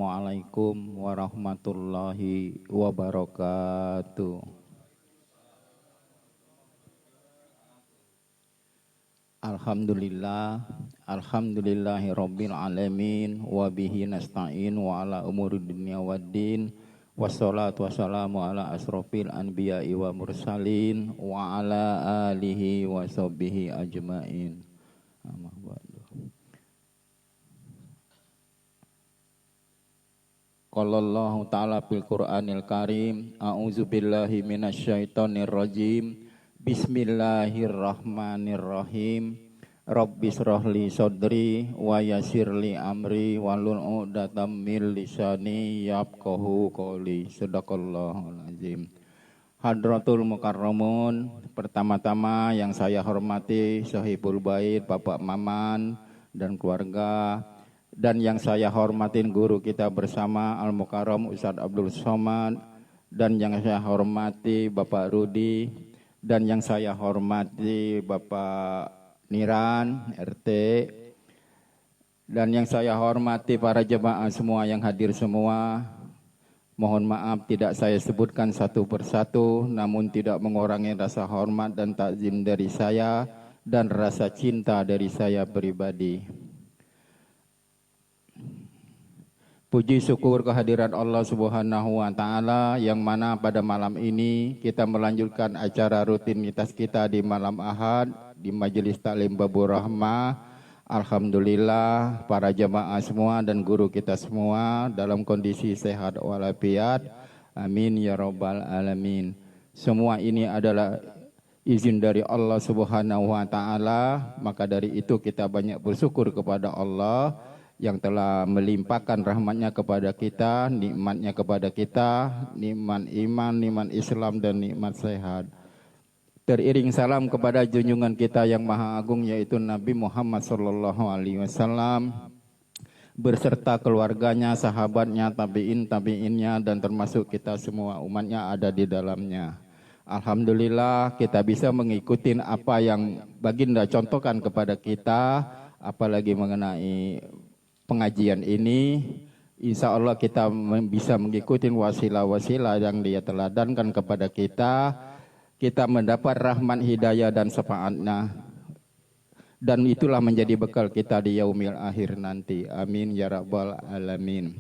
Assalamualaikum warahmatullahi wabarakatuh. Alhamdulillahi rabbil alamin wa bihi nasta'in wa ala umuri dunya waddin wassalatu wassalamu ala asrofil anbiya'i wa mursalin wa ala alihi wa sahbihi ajma'in. Amma ba'du. Qala Allah ta'ala fil Qur'anil Karim, a'udzu billahi minasyaitonir rajim. Bismillahirrahmanirrahim. Rabbis shrahli sadri wa yassirli amri wahlul 'uqdatam min lisani yafqahu qouli. Shadaqallahul azim. Hadratul Mukarramun, pertama-tama yang saya hormati Sahibul Bait Bapak Maman dan keluarga, dan yang saya hormatin guru kita bersama Al-Mukarram Ustadz Abdul Somad, dan yang saya hormati Bapak Rudi, dan yang saya hormati Bapak Niran RT, dan yang saya hormati para jemaah semua yang hadir semua. Mohon maaf tidak saya sebutkan satu persatu, namun tidak mengurangi rasa hormat dan takzim dari saya dan rasa cinta dari saya pribadi. Puji syukur kehadiran Allah Subhanahu wa Ta'ala, yang mana pada malam ini kita melanjutkan acara rutinitas kita di malam Ahad di Majelis Taklim Babur Rahmah. Alhamdulillah para jemaah semua dan guru kita semua dalam kondisi sehat walafiat. Amin ya rabbal alamin. Semua ini adalah izin dari Allah Subhanahu wa Ta'ala, maka dari itu kita banyak bersyukur kepada Allah yang telah melimpahkan rahmatnya kepada kita, nikmatnya kepada kita, nikmat iman, nikmat Islam, dan nikmat sehat. Teriring salam kepada junjungan kita yang maha agung, yaitu Nabi Muhammad SAW, berserta keluarganya, sahabatnya, tabi'innya, dan termasuk kita semua umatnya ada di dalamnya. Alhamdulillah kita bisa mengikuti apa yang baginda contohkan kepada kita, apalagi mengenai pengajian ini. Insya Allah kita bisa mengikuti wasilah-wasilah yang dia teladankan kepada kita. Kita mendapat rahmat hidayah dan syafaatnya, dan itulah menjadi bekal kita di yaumil akhir nanti. Amin ya rabbal alamin.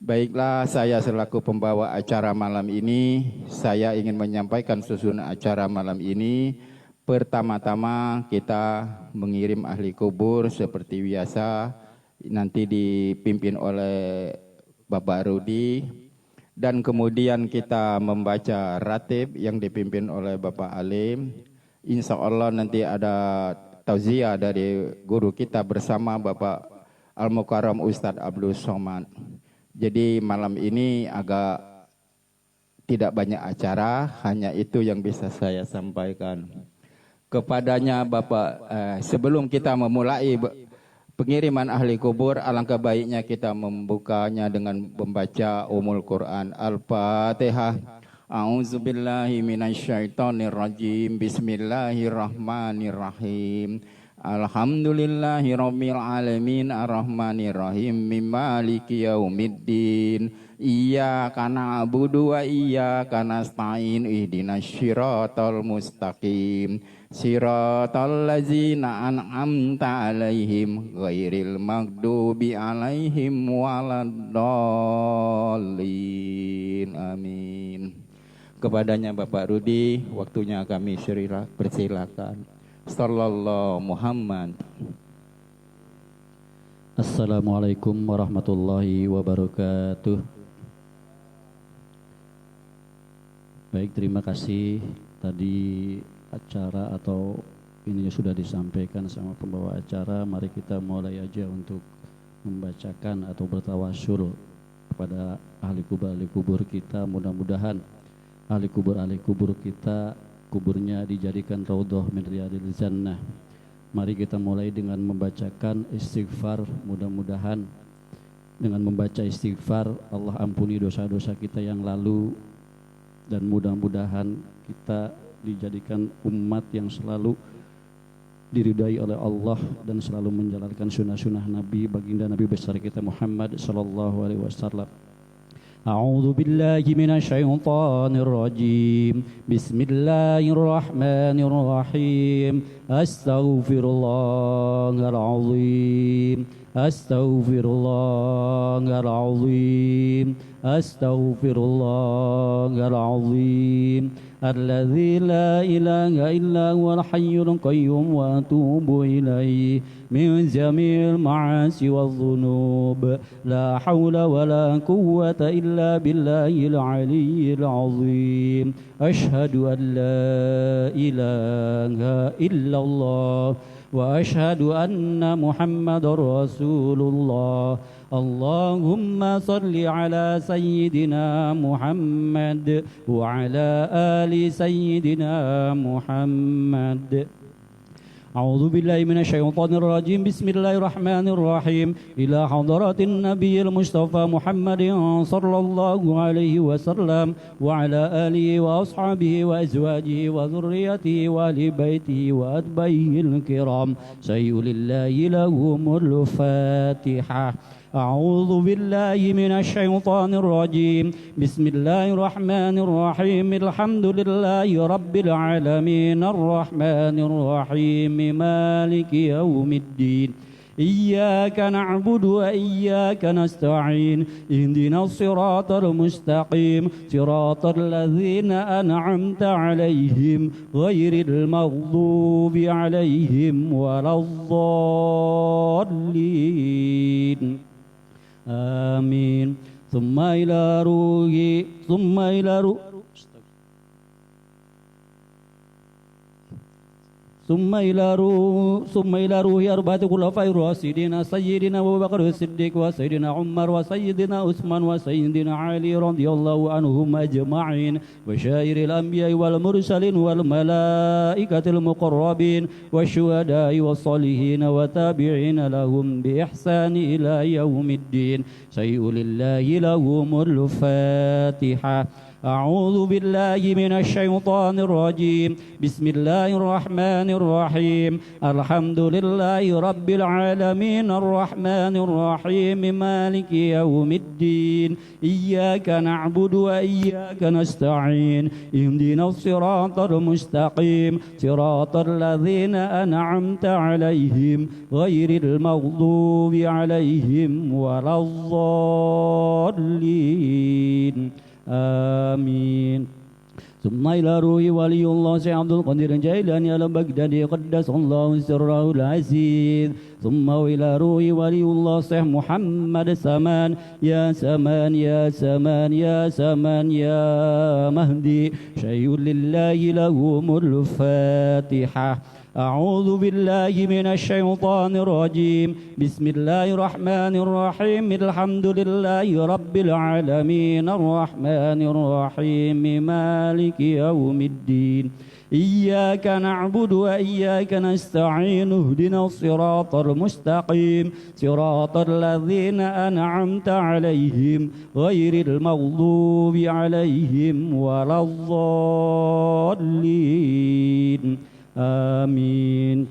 Baiklah, saya selaku pembawa acara malam ini, saya ingin menyampaikan susunan acara malam ini. Pertama-tama kita mengirim ahli kubur seperti biasa, nanti dipimpin oleh Bapak Rudi, dan kemudian kita membaca ratib yang dipimpin oleh Bapak Alim. Insya Allah nanti ada tauziah dari guru kita bersama Bapak Al-Mukarram Ustadz Abdul Somad. Jadi malam ini agak tidak banyak acara, hanya itu yang bisa saya sampaikan. Kepadanya Bapak, sebelum kita memulai pengiriman ahli kubur, alangkah baiknya kita membukanya dengan membaca Ummul Quran. Al-Fatihah. A'udzubillahi minasyaitonirrajim. Bismillahirrahmanirrahim. Alhamdulillahi rabbil alamin arrahmanirrahim maliki yaumiddin. Iyyaka na'budu wa iyyaka nasta'in ihdinas siratal mustaqim. Siratal ladzina an'amta alaihim ghairil maghdubi alaihim waladdallin. Amin. Kepadanya Bapak Rudi, waktunya kami persilakan. Sallallahu Muhammad. Assalamualaikum warahmatullahi wabarakatuh. Baik, terima kasih. Tadi acara atau ini sudah disampaikan sama pembawa acara. Mari kita mulai aja untuk membacakan atau bertawasul kepada ahli kubur kita. Mudah-mudahan ahli kubur kita kuburnya dijadikan raudhah min riyadil jannah. Mari kita mulai dengan membacakan istighfar. Mudah-mudahan dengan membaca istighfar Allah ampuni dosa-dosa kita yang lalu, dan mudah-mudahan kita dijadikan umat yang selalu diridai oleh Allah dan selalu menjalankan sunnah-sunnah Nabi baginda Nabi besar kita Muhammad sallallahu alaihi wasallam. أعوذ بالله من الشيطان الرجيم بسم الله الرحمن الرحيم أستغفر الله العظيم أستغفر الله العظيم أستغفر الله العظيم الذي لا إله إلا هو الحي القيوم وأتوب إليه من جميع المعاصي والذنوب لا حول ولا قوة إلا بالله العلي العظيم أشهد أن لا إله إلا الله وأشهد أن محمد رسول الله اللهم صل على سيدنا محمد وعلى آل سيدنا محمد. أعوذ بالله من الشيطان الرجيم بسم الله الرحمن الرحيم إلى حضرة النبي المصطفى محمد صلى الله عليه وسلم وعلى آله وأصحابه وأزواجه وذريته وآل بيته وأتباعه الكرام سيء لله لهم الفاتحة. أعوذ بالله من الشيطان الرجيم بسم الله الرحمن الرحيم الحمد لله رب العالمين الرحمن الرحيم مالك يوم الدين إياك نعبد وإياك نستعين اهدنا الصراط المستقيم صراط الذين أنعمت عليهم غير المغضوب عليهم ولا الضالين آمين. ثم إلى روحي ثم إلى روح أربعة خلفاء الراشدين سيدنا أبو بكر الصديق وسيدنا عمر وسيدنا عثمان وسيدنا علي رضي الله عنهم أجمعين وشائر الأنبياء والمرسلين والملائكة المقربين والشهداء والصالحين وتابعين لهم بإحسان إلى يوم الدين شيء لله لهم الفاتحة. أعوذ بالله من الشيطان الرجيم بسم الله الرحمن الرحيم الحمد لله رب العالمين الرحمن الرحيم مالك يوم الدين إياك نعبد وإياك نستعين اهدنا الصراط المستقيم صراط الذين أنعمت عليهم غير المغضوب عليهم ولا الضالين آمين. ثم إلى روح ولي الله سيد عبد القادر الجيلاني البغدادي قدس الله سره العزيز. ثم إلى روح ولي الله سيد محمد سمان يا سمان يا سمان يا سمان يا مهدي شيء لله لهم الفاتحة. أعوذ بالله من الشيطان الرجيم بسم الله الرحمن الرحيم الحمد لله رب العالمين الرحمن الرحيم مالك يوم الدين إياك نعبد وإياك نستعين اهدنا الصراط المستقيم صراط الذين أنعمت عليهم غير المغضوب عليهم ولا الضالين آمين.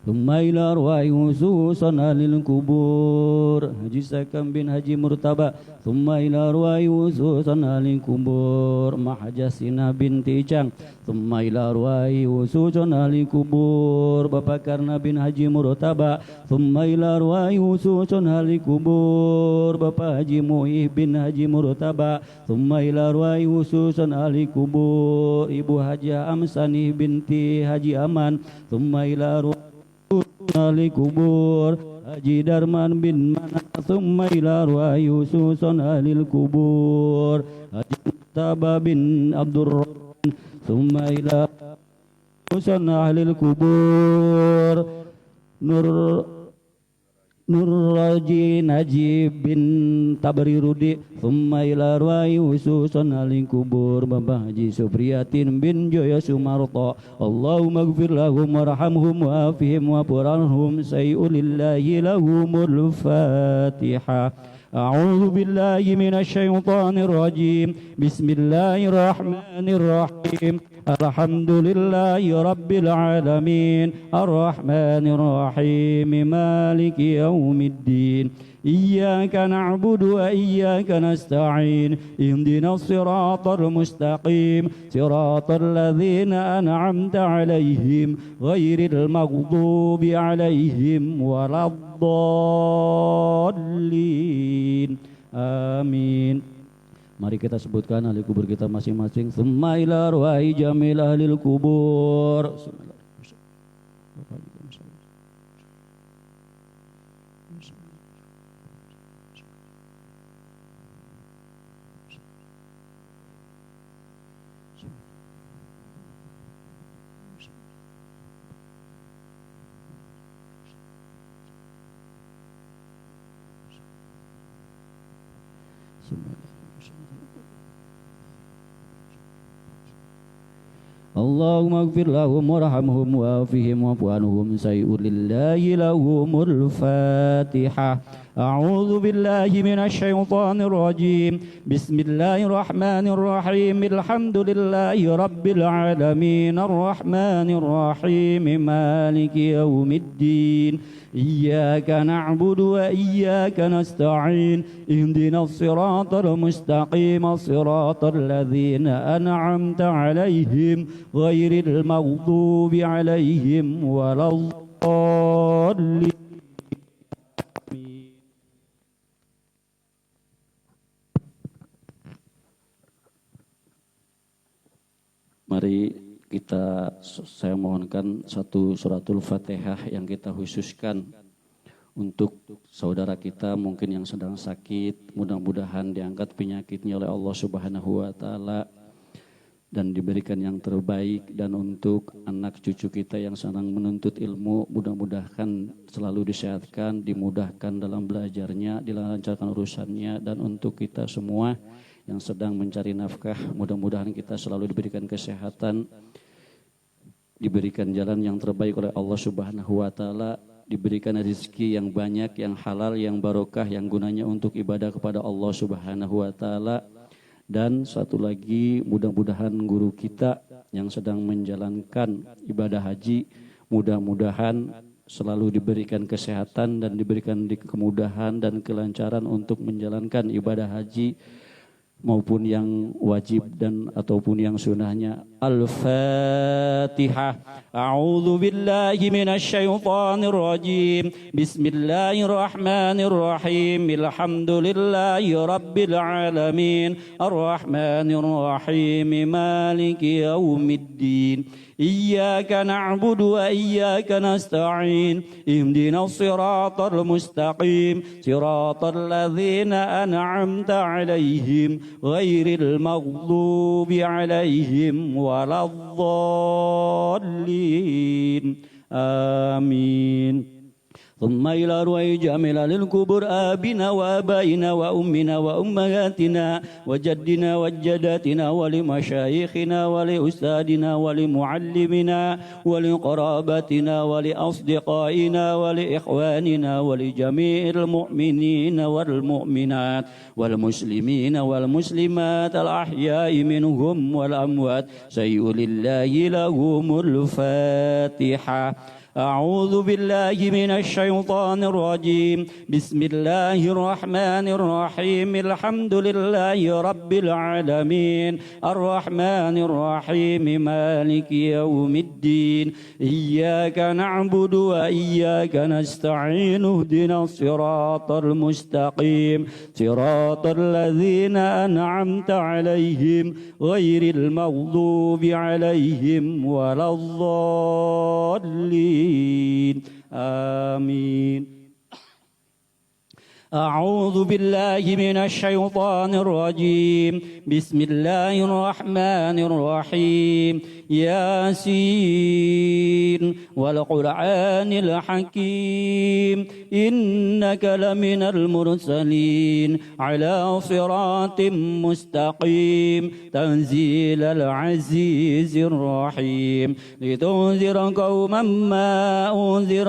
ثم إلى أرواح خصوصا للقبور Haji Sakam bin Haji Murtaba. ثم إلى أرواح خصوصا للقبور Mahajasina binti Icang. ثم إلى أرواح خصوصا للقبور Bapak Karna bin Haji Murtaba. ثم إلى أرواح خصوصا للقبور Bapak Haji Muih bin Haji Murtaba. ثم إلى أرواح خصوصا للقبور Ibu Haji Amsani binti Haji Aman. ثم إلى أرواح kubur Haji Darman bin Mana. Thumma ila ruai ususun ahlil kubur Haji Mustafa bin Abdurrahman. Thumma ila ususun ahlil kubur Nur Raji Najib bin Tabrirudi. Thumma ila ruai ususun ahlil kubur Bapak Haji Supriyatin bin Joyo Sumarto. Allahumma gfir lahum warhamhum wa'afihim wa'furanhum sayulillahi lahumul fatihah. أعوذ بالله من الشيطان الرجيم بسم الله الرحمن الرحيم الحمد لله رب العالمين الرحمن الرحيم مالك يوم الدين إياك نعبد وإياك نستعين اهدنا الصراط المستقيم صراط الذين أنعمت عليهم غير المغضوب عليهم ولا الضالين آمين. Mari kita sebutkan ahli kubur kita masing-masing. Tsumma ila arwahi jamil ahlil kubur. اللهم اغفر لهم وارحمهم وعافهم واعف عنهم سيئوا لله لهم الفاتحة. أعوذ بالله من الشيطان الرجيم بسم الله الرحمن الرحيم الحمد لله رب العالمين الرحمن الرحيم مالك يوم الدين إياك نعبد وإياك نستعين اهدنا الصراط المستقيم صراط الذين أنعمت عليهم غير المغضوب عليهم ولا الضالين. Mari saya mohonkan satu suratul Fatihah yang kita khususkan untuk saudara kita mungkin yang sedang sakit, mudah-mudahan diangkat penyakitnya oleh Allah Subhanahu wa taala dan diberikan yang terbaik, dan untuk anak cucu kita yang sedang menuntut ilmu, mudah-mudahan selalu disehatkan, dimudahkan dalam belajarnya, dilancarkan urusannya, dan untuk kita semua yang sedang mencari nafkah, mudah-mudahan kita selalu diberikan kesehatan, diberikan jalan yang terbaik oleh Allah Subhanahu wa taala, diberikan rezeki yang banyak, yang halal, yang barokah, yang gunanya untuk ibadah kepada Allah Subhanahu wa taala. Dan satu lagi, mudah-mudahan guru kita yang sedang menjalankan ibadah haji, mudah-mudahan selalu diberikan kesehatan dan diberikan kemudahan dan kelancaran untuk menjalankan ibadah haji maupun yang wajib dan ataupun yang sunnahnya. Al-Fatihah. A'udzu billahi minasy syaithanir rajim. Bismillahirrahmanirrahim. Alhamdulillahi rabbil alamin. Arrahmanir rahim. Maliki yaumiddin. إياك نعبد وإياك نستعين اهدنا الصراط المستقيم صراط الذين أنعمت عليهم غير المغضوب عليهم ولا الضالين آمين. ثم إلى روح جامل للكبر آبنا وآبائنا وأمنا وأمهاتنا وجدنا وجداتنا ولمشايخنا ولأستاذنا ولمعلمنا ولقرابتنا ولأصدقائنا ولإخواننا ولجميع المؤمنين والمؤمنات والمسلمين والمسلمات الأحياء منهم والأموات سيئ لله لهم الفاتحة. أعوذ بالله من الشيطان الرجيم بسم الله الرحمن الرحيم الحمد لله رب العالمين الرحمن الرحيم مالك يوم الدين إياك نعبد وإياك نستعين اهدنا الصراط المستقيم صراط الذين أنعمت عليهم غير المغضوب عليهم ولا الضالين آمين. أعوذ بالله من الشيطان الرجيم بسم الله الرحمن الرحيم ياسين والقرآن الحكيم إنك لمن المرسلين على صراط مستقيم تنزيل العزيز الرحيم لتنذر قوما ما أنذر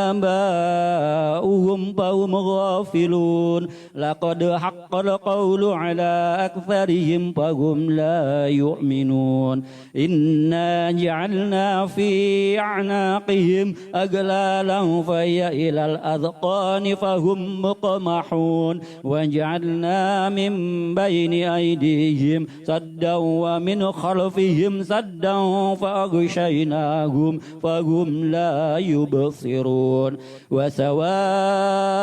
آباؤهم فهم غافلون يعقلون لقد حق القول على أكثرهم فهم لا يؤمنون إنا جعلنا في أعناقهم أغلالا فهي إلى الأذقان فهم مقمحون وجعلنا من بين أيديهم سدا ومن خلفهم سدا فأغشيناهم فهم لا يبصرون وسواء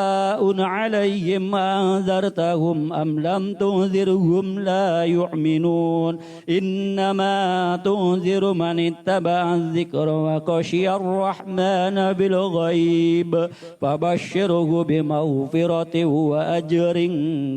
عليهم أنذرتهم أم لم تنذرهم لا يؤمنون إنما تنذر من اتبع الذكر وخشي الرحمن بالغيب فبشره بمغفرة وأجر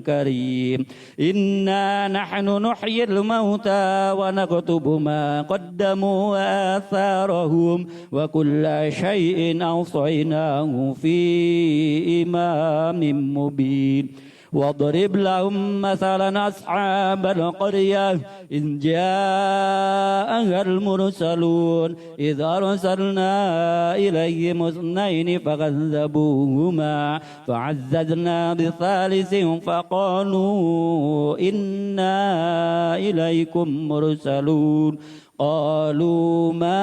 كريم إنا نحن نحيي الموتى ونكتب ما قدموا وآثارهم وكل شيء أوصيناه في إمام مبين واضرب لهم مثلا أصحاب القرية إذ جاءها المرسلون إذ أرسلنا إليهم اثنين فكذبوهما فعززنا بثالث فقالوا إنا إليكم مرسلون قالوا ما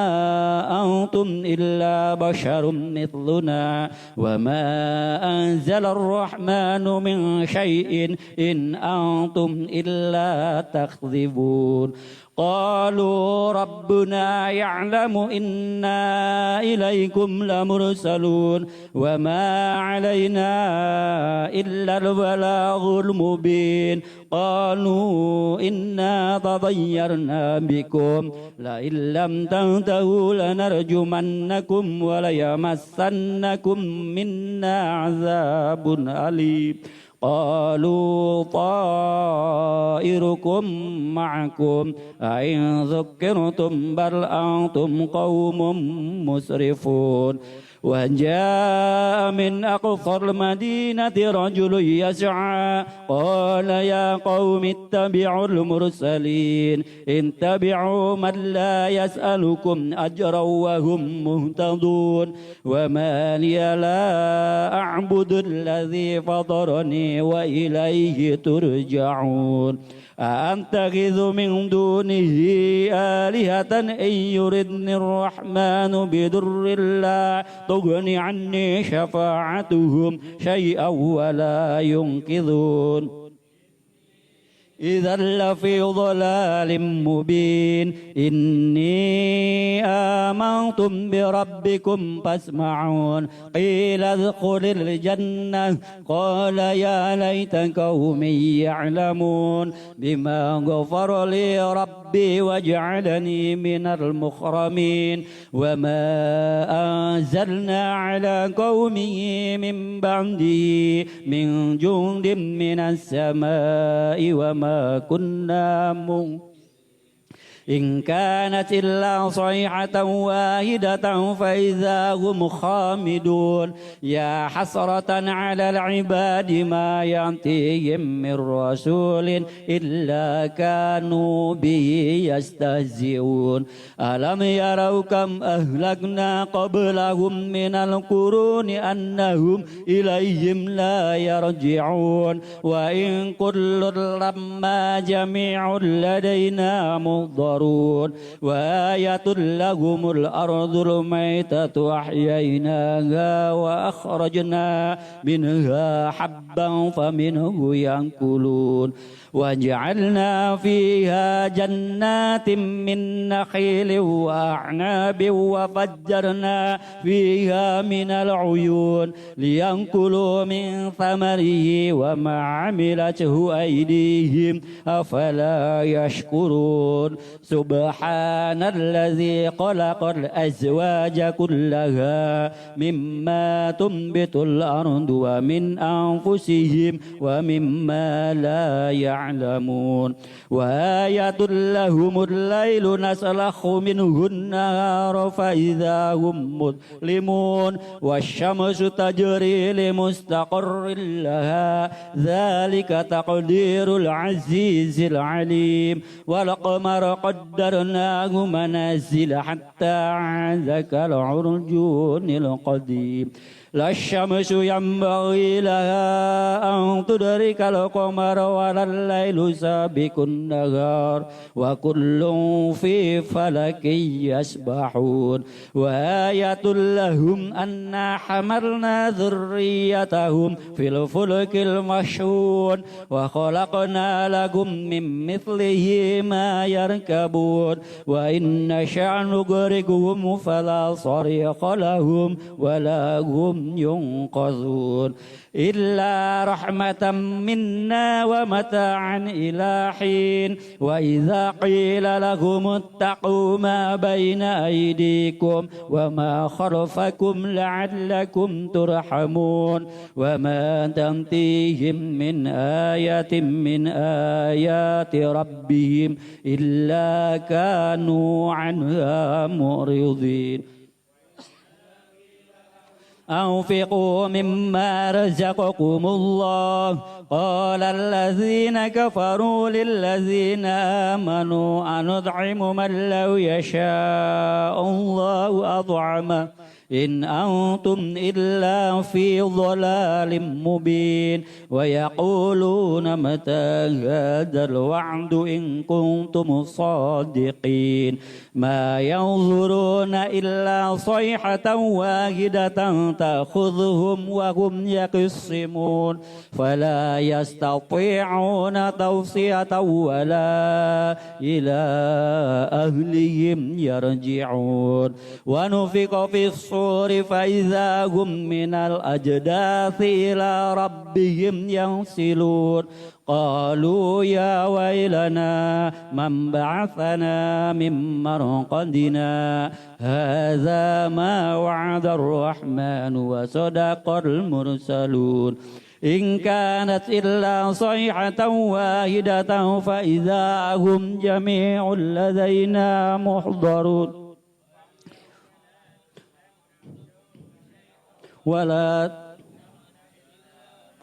أنتم إلا بشر مثلنا وما أنزل الرحمن من شيء إن أنتم إلا تكذبون قالوا ربنا يعلم إنا إليكم لمرسلون وما علينا إلا البلاغ المبين قالوا إنا تطيرنا بكم لئن لم تنتهوا لنرجمنكم وليمسنكم منا عذاب أليم قالوا طائركم معكم أئن ذكرتم بل أنتم قوم مسرفون وجاء من أقصى المدينة رجل يسعى قال يا قوم اتبعوا المرسلين اتبعوا من لا يسألكم أجرا وهم مهتدون وما لي لا أعبد الذي فطرني وإليه ترجعون أأتخذ من دونه آلهة إن يردني الرحمن بضر لا تغن عني شفاعتهم شيئا ولا ينقذون إذا لفي ضلال مبين إني آمنتم بربكم فاسمعون قيل ادخل الجنة قال يا ليت قومي يعلمون بما غفر لي ربي وجعلني من المكرمين وما أنزلنا على قومه من بعده من جند من السماء وما كنا إن كانت إلا صيحة واحدة فإذا هم خامدون يا حسرة على العباد ما يأتيهم من رسول إلا كانوا به يستهزئون ألم يروا كم أهلكنا قبلهم من القرون أنهم إليهم لا يرجعون وإن كل لما جميع لدينا محضرون وآية لهم الأرض الميتة أحييناها وأخرجنا منها حبا فمنه يأكلون وجعلنا فيها جنات من نخيل وأعناب وفجرنا فيها من العيون ليأكلوا من ثمره وما عملته أيديهم أفلا يشكرون سبحان الذي خلق الأزواج كلها مما تنبت الأرض ومن أنفسهم ومما لا يعلمون وآية لهم الليل نسلخ منه النهار فإذا هم مظلمون والشمس تجري لمستقر لها ذلك تقدير العزيز العليم والقمر قدرناه منازل حتى عاد كالعرجون القديم لا الشمس ينبغي لها أن تدرك القمر ولا الليل سابق النهار وكل في فلك يسبحون وآية لهم أنا حملنا ذريتهم في الفلك المشحون وخلقنا لكم من مثله ما يركبون وإن نشأ نغرقهم فلا صريخ لهم ولا هم ينقذون إلا رحمة منا ومتاعا إلى حين وإذا قيل لهم اتقوا ما بين أيديكم وما خلفكم لعلكم ترحمون وما تأتيهم من آية من آيات ربهم إلا كانوا عنها معرضين أنفقوا مما رزقكم الله قال الذين كفروا للذين آمنوا أنطعم من لو يشاء الله أطعمه إن أنتم إلا في ضلال مبين ويقولون متى هذا الوعد إن كنتم صادقين ما ينظرون إلا صيحة واحدة تأخذهم وهم يقسمون فلا يستطيعون توصية ولا إلى أهلهم يرجعون ونفق في الصور فإذا هم من الأجداث إلى ربهم ينسلون قالوا يا ويلنا من بعثنا من مرقدنا هذا ما وعد الرحمن وصدق المرسلون إن كانت إلا صيحة واحدة فإذا هم جميع لدينا محضرون ولا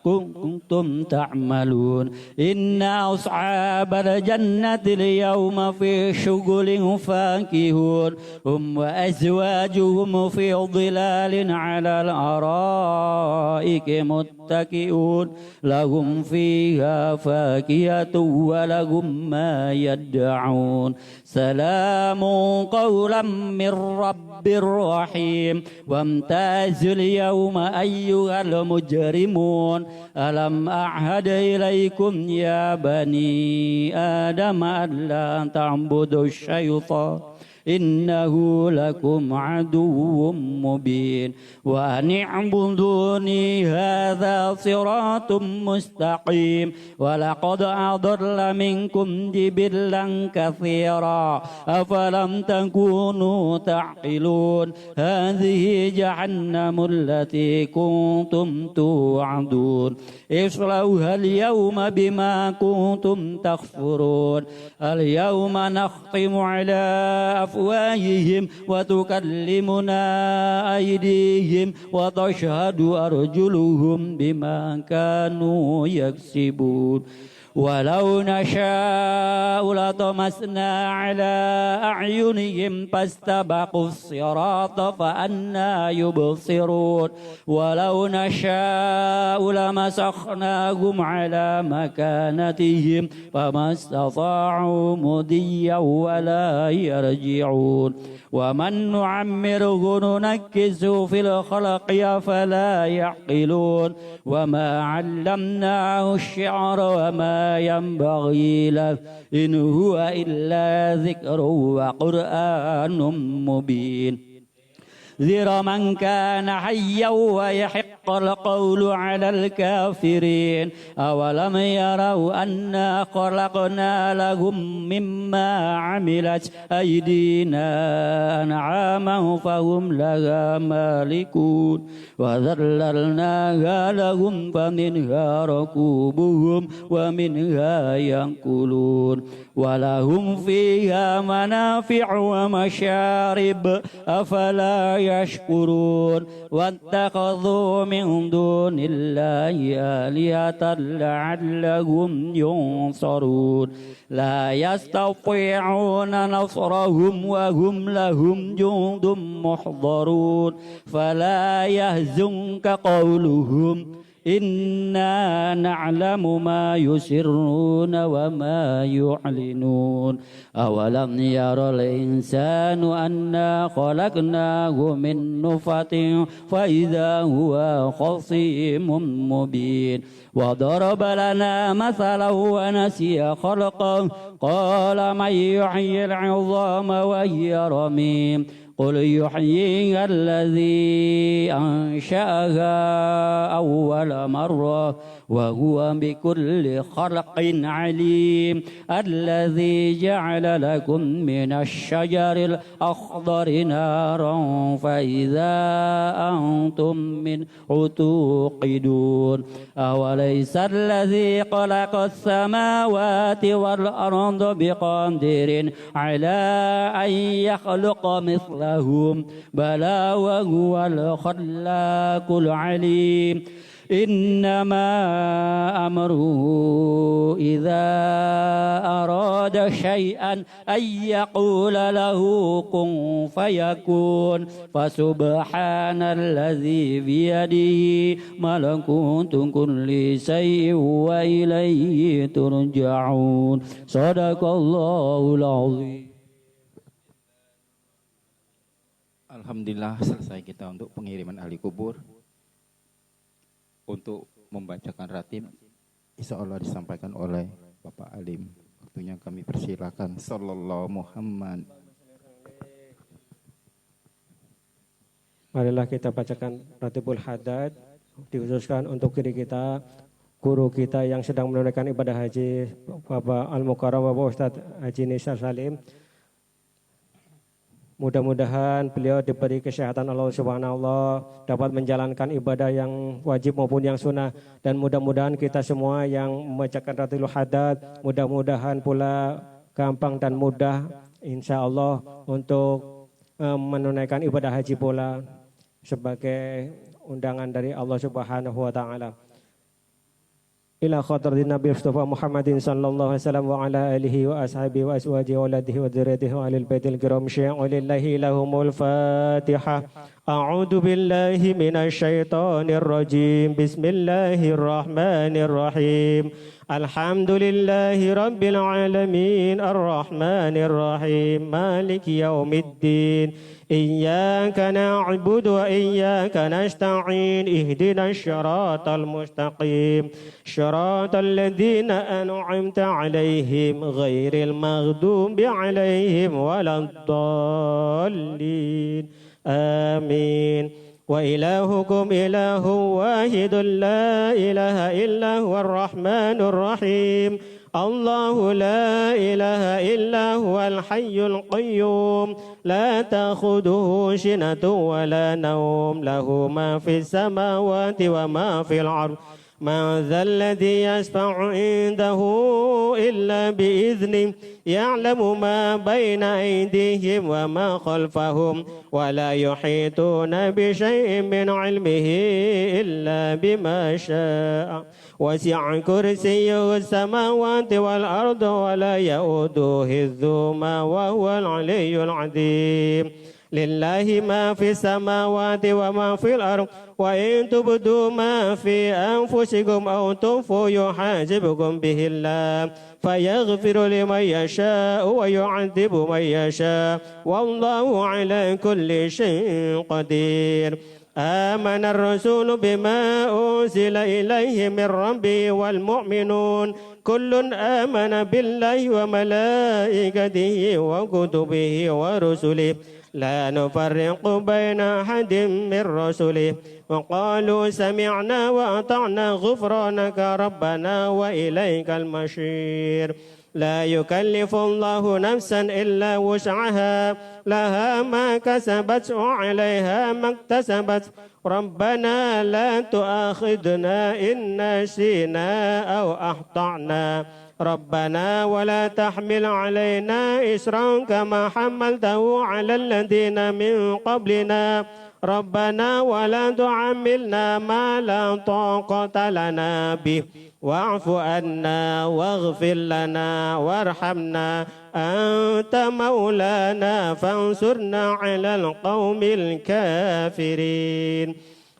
كنتم تعملون إن أصحاب الجنة اليوم في شغل فاكهون هم وأزواجهم في ظلال على الأرائك متكئون لهم فيها فاكهة ولهم ما يدعون سلام قولا من رب رحيم وامتازوا اليوم أيها المجرمون ألم أعهد إليكم يا بني آدم ألا تعبدوا الشيطان إنه لكم عدو مبين وأن اعبدوني هذا صراط مستقيم ولقد أضل منكم جبلا كثيرا أفلم تكونوا تعقلون هذه جهنم التي كنتم توعدون اصلوها اليوم بما كنتم تكفرون اليوم نختم على أفواههم وتكلمنا أيديهم وتشهد أرجلهم بما كانوا يكسبون ولو نشاء لطمسنا على أعينهم فاستبقوا الصراط فأنى يبصرون ولو نشاء لمسخناهم على مكانتهم فما استطاعوا مضيا ولا يرجعون ومن نعمره ننكسه في الخلق أفلا يعقلون وما علمناه الشعر وما ينبغي له إن هو إلا ذكر وقرآن مبين ذر من كان حيا ويحق القول على الكافرين أولم يروا أنا خلقنا لهم مما عملت أيدينا أنعاما فهم لها مالكون وذللناها لهم فمنها ركوبهم ومنها يأكلون ولهم فيها منافع ومشارب أفلا يشكرون واتخذوا من دون الله آلهة لعلهم ينصرون لا يستطيعون نصرهم وهم لهم جند محضرون فلا يهزنك قولهم إنا نعلم ما يسرون وما يعلنون أولم ير الإنسان أنا خلقناه من نطفة فإذا هو خصيم مبين وضرب لنا مثلا ونسي خلقه قال من يحيي العظام وهي رميم قل يحييها الذي أنشأها أول مرة وهو بكل خلق عليم الذي جعل لكم من الشجر الأخضر نارا فإذا أنتم منه توقدون أوليس الذي خلق السماوات والأرض بقادر على أن يخلق مثلهم بلى وهو الخلاق العليم إنما أمره إذا أراد شيئا أن يقول له كن فيكون فسبحان الذي بيده ملكوت كل شيء وإليه ترجعون صدق الله العظيم. Alhamdulillah selesai kita untuk pengiriman ahli kubur. Untuk membacakan ratib insya Allah disampaikan oleh Bapak Alim. Waktunya kami persilakan. Sallallahu Muhammad. Marilah kita bacakan ratibul haddad dikhususkan untuk diri kita, guru kita yang sedang menunaikan ibadah haji, Bapak Al-Mukarram Bapak Ustadz Haji Nisa Salim. Mudah-mudahan beliau diberi kesehatan Allah Subhanahu wa ta'ala, dapat menjalankan ibadah yang wajib maupun yang sunnah, dan mudah-mudahan kita semua yang membacakan ratibul haddad mudah-mudahan pula gampang dan mudah insya Allah untuk menunaikan ibadah haji pula sebagai undangan dari Allah Subhanahu wa ta'ala. Ila khadratin Nabi Mustafa Muhammadin sallallahu alaihi wasallam wa ala alihi wa ashabihi wa azwajihi wa auladihi wa dzurriyyatihi wa alil baitil kiram syai'u lillahi lahumul Fatihah. A'udzu billahi minasy syaithanir rajim. Bismillahirrahmanirrahim. Alhamdulillahi rabbil alamin arrahmanir rahim maliki yaumiddin. إياك نعبد وإياك نستعين اهدنا الصراط المستقيم صراط الذين أنعمت عليهم غير المغضوب عليهم ولا الضالين آمين وإلهكم إله واحد لا إله إلا هو الرحمن الرحيم الله لا إله إلا هو الحي القيوم لا تأخذه سنة ولا نوم له ما في السماوات وما في الأرض من ذا الذي يشفع عنده إلا بإذنه يعلم ما بين أيديهم وما خلفهم ولا يحيطون بشيء من علمه إلا بما شاء وسع كرسيه السماوات والأرض ولا يؤوده حفظهما وهو العلي العظيم لله ما في السماوات وما في الأرض وإن تبدوا ما في أنفسكم أو تخفوا يحاسبكم به الله فيغفر لمن يشاء ويعذب من يشاء والله على كل شيء قدير آمن الرسول بما أنزل إليه من ربه والمؤمنون كل آمن بالله وملائكته وكتبه ورسله لا نفرق بين أحد من رسله وقالوا سمعنا وأطعنا غفرانك ربنا وإليك المصير لا يكلف الله نفسا إلا وسعها لها ما كسبت وعليها ما اكتسبت ربنا لا تؤاخذنا إن نسينا أو أخطأنا ربنا ولا تحمل علينا إصرا كما حملته على الذين من قبلنا ربنا ولا تحملنا ما لا طاقة لنا به واعف عنا واغفر لنا وارحمنا أنت مولانا فانصرنا على القوم الكافرين.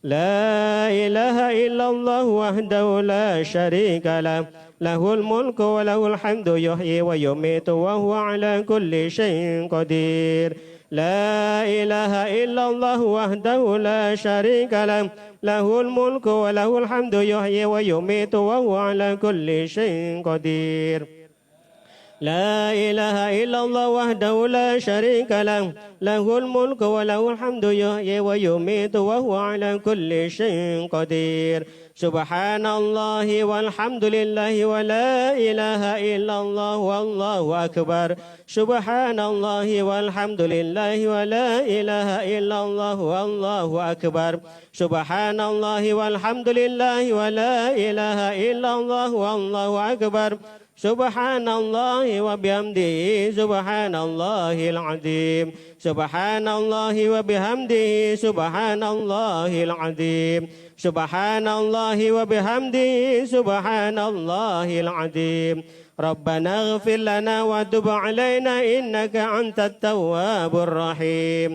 لا إله إلا الله وحده لا شريك له له الملك وله الحمد يحيي ويميت وهو على كل شيء قدير. لا إله إلا الله وحده لا شريك له له الملك وله الحمد يحيي ويميت وهو على كل شيء قدير. لا إله إلا الله وحده لا شريك له له الملك وله الحمد يحيي ويميت وهو على كل شيء قدير. سبحان الله والحمد لله ولا إله إلا الله والله أكبر. سبحان الله والحمد لله ولا إله إلا الله والله أكبر. سبحان الله والحمد لله ولا إله إلا الله والله أكبر. سبحان الله وبحمده سبحان الله العظيم. سبحان الله وبحمده سبحان الله العظيم. سبحان الله وبحمده سبحان الله العظيم. ربنا اغفر لنا وتب علينا إنك أنت التواب الرحيم.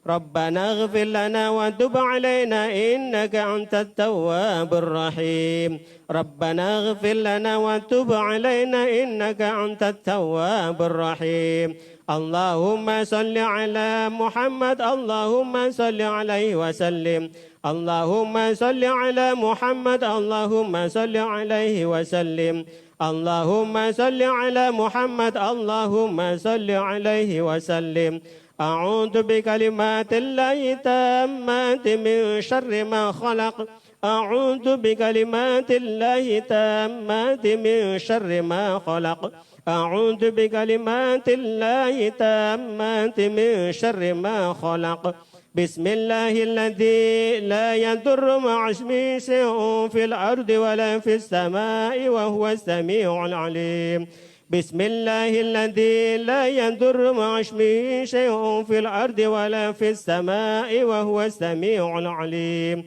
ربنا اغفر لنا وتب علينا إنك أنت التواب الرحيم. ربنا اغفر لنا وتب علينا إنك أنت التواب الرحيم. اللهم صل على محمد اللهم صل عليه وسلم. اللهم صل على محمد اللهم صل عليه وسلم. اللهم صل على محمد اللهم صل عليه وسلم. أعوذ بكلمات الله التامات من شر ما خلق. أعوذ بكلمات الله التامات من شر ما خلق. أعوذ بكلمات الله التامات من شر ما خلق. بسم الله الذي لا يضر مع اسمه شيء في الأرض ولا في السماء وهو السميع العليم. بسم الله الذي لا يضر مع اسمه شيء في الأرض ولا في السماء وهو السميع العليم.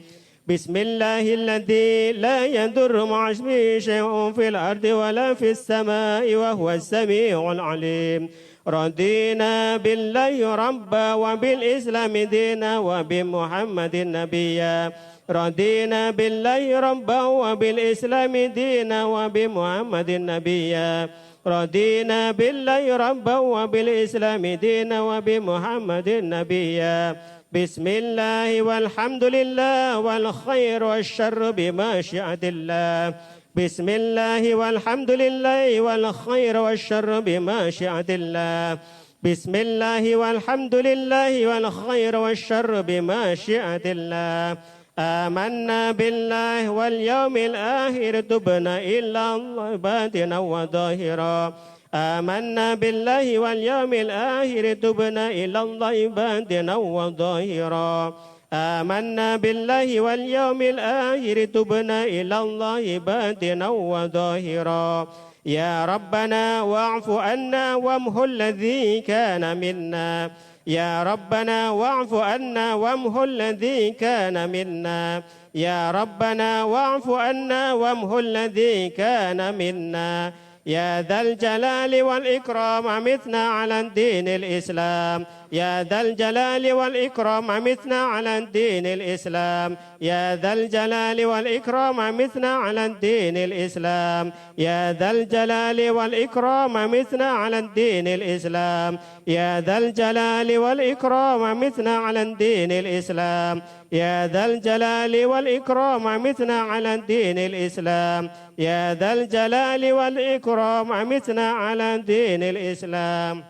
بسم الله الذي لا يضر مع اسمه شيء في الأرض ولا في السماء وهو السميع العليم. رضينا بالله ربا وبالإسلام دينا وبمحمد نبيا. رضينا بالله ربا وبالإسلام دينا وبمحمد نبيا. رضينا بالله ربا وبالإسلام دينا وبمحمد نبيا. بسم الله والحمد لله والخير والشر بمشيئة الله. بسم الله والحمد لله والخير والشر بمشيئة الله. بسم الله والحمد لله والخير والشر بمشيئة الله. آمنا بالله واليوم الآخر تبنا إلا الله باطنا وظاهرا. آمنا بالله واليوم الآخر تبنا إلى الله باطنا وظاهرا. آمنا بالله واليوم الآخر تبنا إلى الله باطنا وظاهرا. يا ربنا واعف عنا وامحو الذي كان منا. يا ربنا واعف عنا وامحو الذي كان منا. يا ربنا واعف عنا وامحو الذي كان منا. يا ذا الجلال والإكرام أمتنا على الدين الإسلام. يا ذا الجلال والإكرام أمتنا على الدين الإسلام. يا ذا الجلال والإكرام أمتنا على الدين الإسلام. يا ذا الجلال والإكرام أمتنا على الدين الإسلام. يا ذا الجلال والإكرام أمتنا على الدين الإسلام. يا ذا الجلال والإكرام أمتنا على الدين الإسلام. يا ذا الجلال والإكرام أمتنا على الدين الإسلام.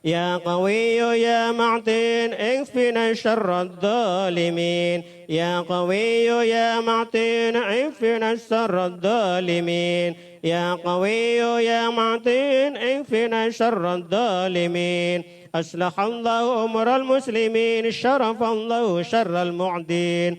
يا قوي يا معتين اكفنا شر الظالمين. يا قوي يا معتين اكفنا شر الظالمين. يا قوي يا معتين اكفنا شر الظالمين. أصلح الله أمر المسلمين شرف الله شر المعدين.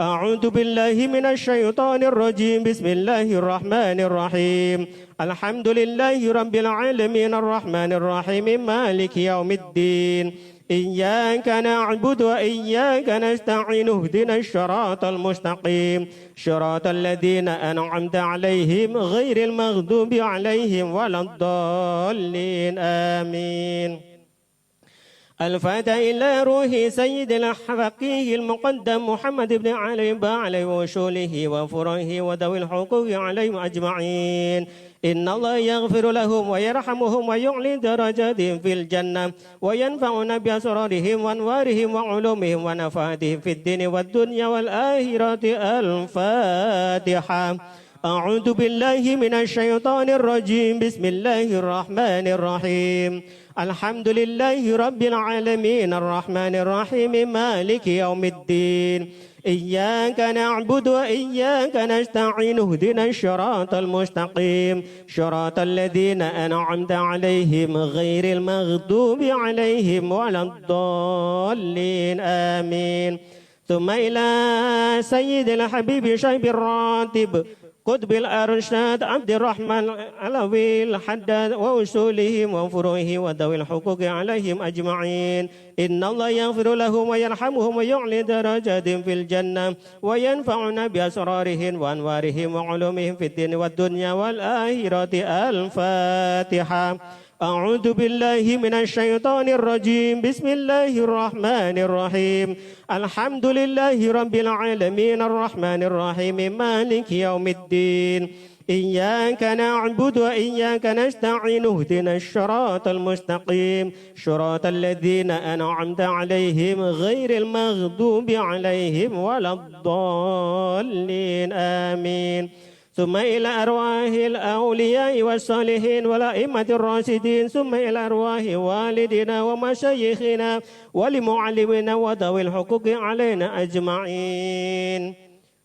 أعوذ بالله من الشيطان الرجيم بسم الله الرحمن الرحيم الحمد لله رب العالمين الرحمن الرحيم مالك يوم الدين إياك نعبد وإياك نستعين اهدنا الصراط المستقيم صراط الذين أنعمت عليهم غير المغضوب عليهم ولا الضالين آمين. الفاتح إلى روح سيد الفقيه المقدم محمد بن علي عليه وشوله وفره وذوي الحقوق عليهم أجمعين. إن الله يغفر لهم ويرحمهم ويعلي درجاتهم في الجنة وينفعنا بأسرارهم وأنوارهم وعلومهم ونفعاتهم في الدين والدنيا والآخرة. الفاتحة. أعوذ بالله من الشيطان الرجيم بسم الله الرحمن الرحيم الحمد لله رب العالمين الرحمن الرحيم مالك يوم الدين إياك نعبد وإياك نستعين اهدنا الصراط المستقيم صراط الذين أنعمت عليهم غير المغضوب عليهم ولا الضالين آمين. ثم إلى سيد الحبيب شيب الراتب قطب الأرشاد عبد الرحمن علوي الحداد وأصولهم وفروعه وذوي الحقوق عليهم أجمعين. إن الله يغفر لهم ويرحمهم ويعلي درجاتهم في الجنة وينفعنا بأسرارهم وأنوارهم وعلومهم في الدين والدنيا والآخرة. الفاتحة. أعوذ بالله من الشيطان الرجيم بسم الله الرحمن الرحيم الحمد لله رب العالمين الرحمن الرحيم مالك يوم الدين إياك نعبد وإياك نستعين اهدنا الصراط المستقيم صراط الذين أنعمت عليهم غير المغضوب عليهم ولا الضالين آمين. ثم إلى أرواح الأولياء والصالحين والأئمة الراشدين ثم إلى أرواح والدنا ومشايخنا ولمعلمنا وذوي الحقوق علينا أجمعين.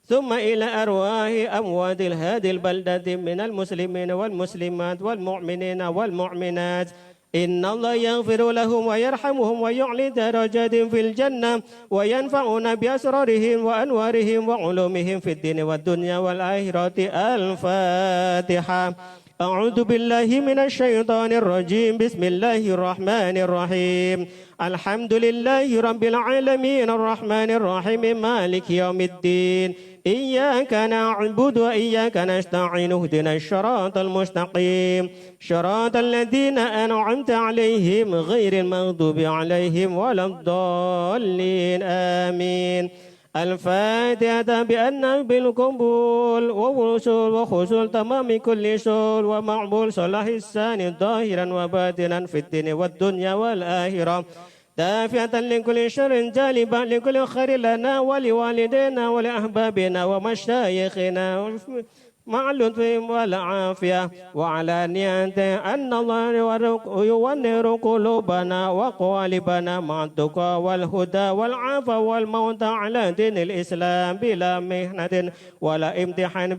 ثم إلى أرواح أموات هذه البلدة من المسلمين والمسلمات والمؤمنين والمؤمنات. إن الله يغفر لهم ويرحمهم ويعلي درجاتهم في الجنة وينفعنا بأسرارهم وأنوارهم وعلومهم في الدين والدنيا والآخرة. الفاتحة. أعوذ بالله من الشيطان الرجيم بسم الله الرحمن الرحيم الحمد لله رب العالمين الرحمن الرحيم مالك يوم الدين إياك نعبد وإياك نستعين اهدنا الصراط المستقيم صراط الذين أنعمت عليهم غير المغضوب عليهم ولا الضالين آمين. الفاتحة بأن بالقبول ووصول وحصول تمام كل شغل ومعمول صلاح الثاني ظاهرا وباطنا في الدين والدنيا والآخرة دافعة لكل شر جالبا لكل خير لنا ولوالدينا ولأحبابنا ومشايخنا مع اللطف والعافية وعلى نية أن الله يونر قلوبنا وقوالبنا مع التقى والهدى والعافى والموت على دين الإسلام بلا مهنة ولا امتحان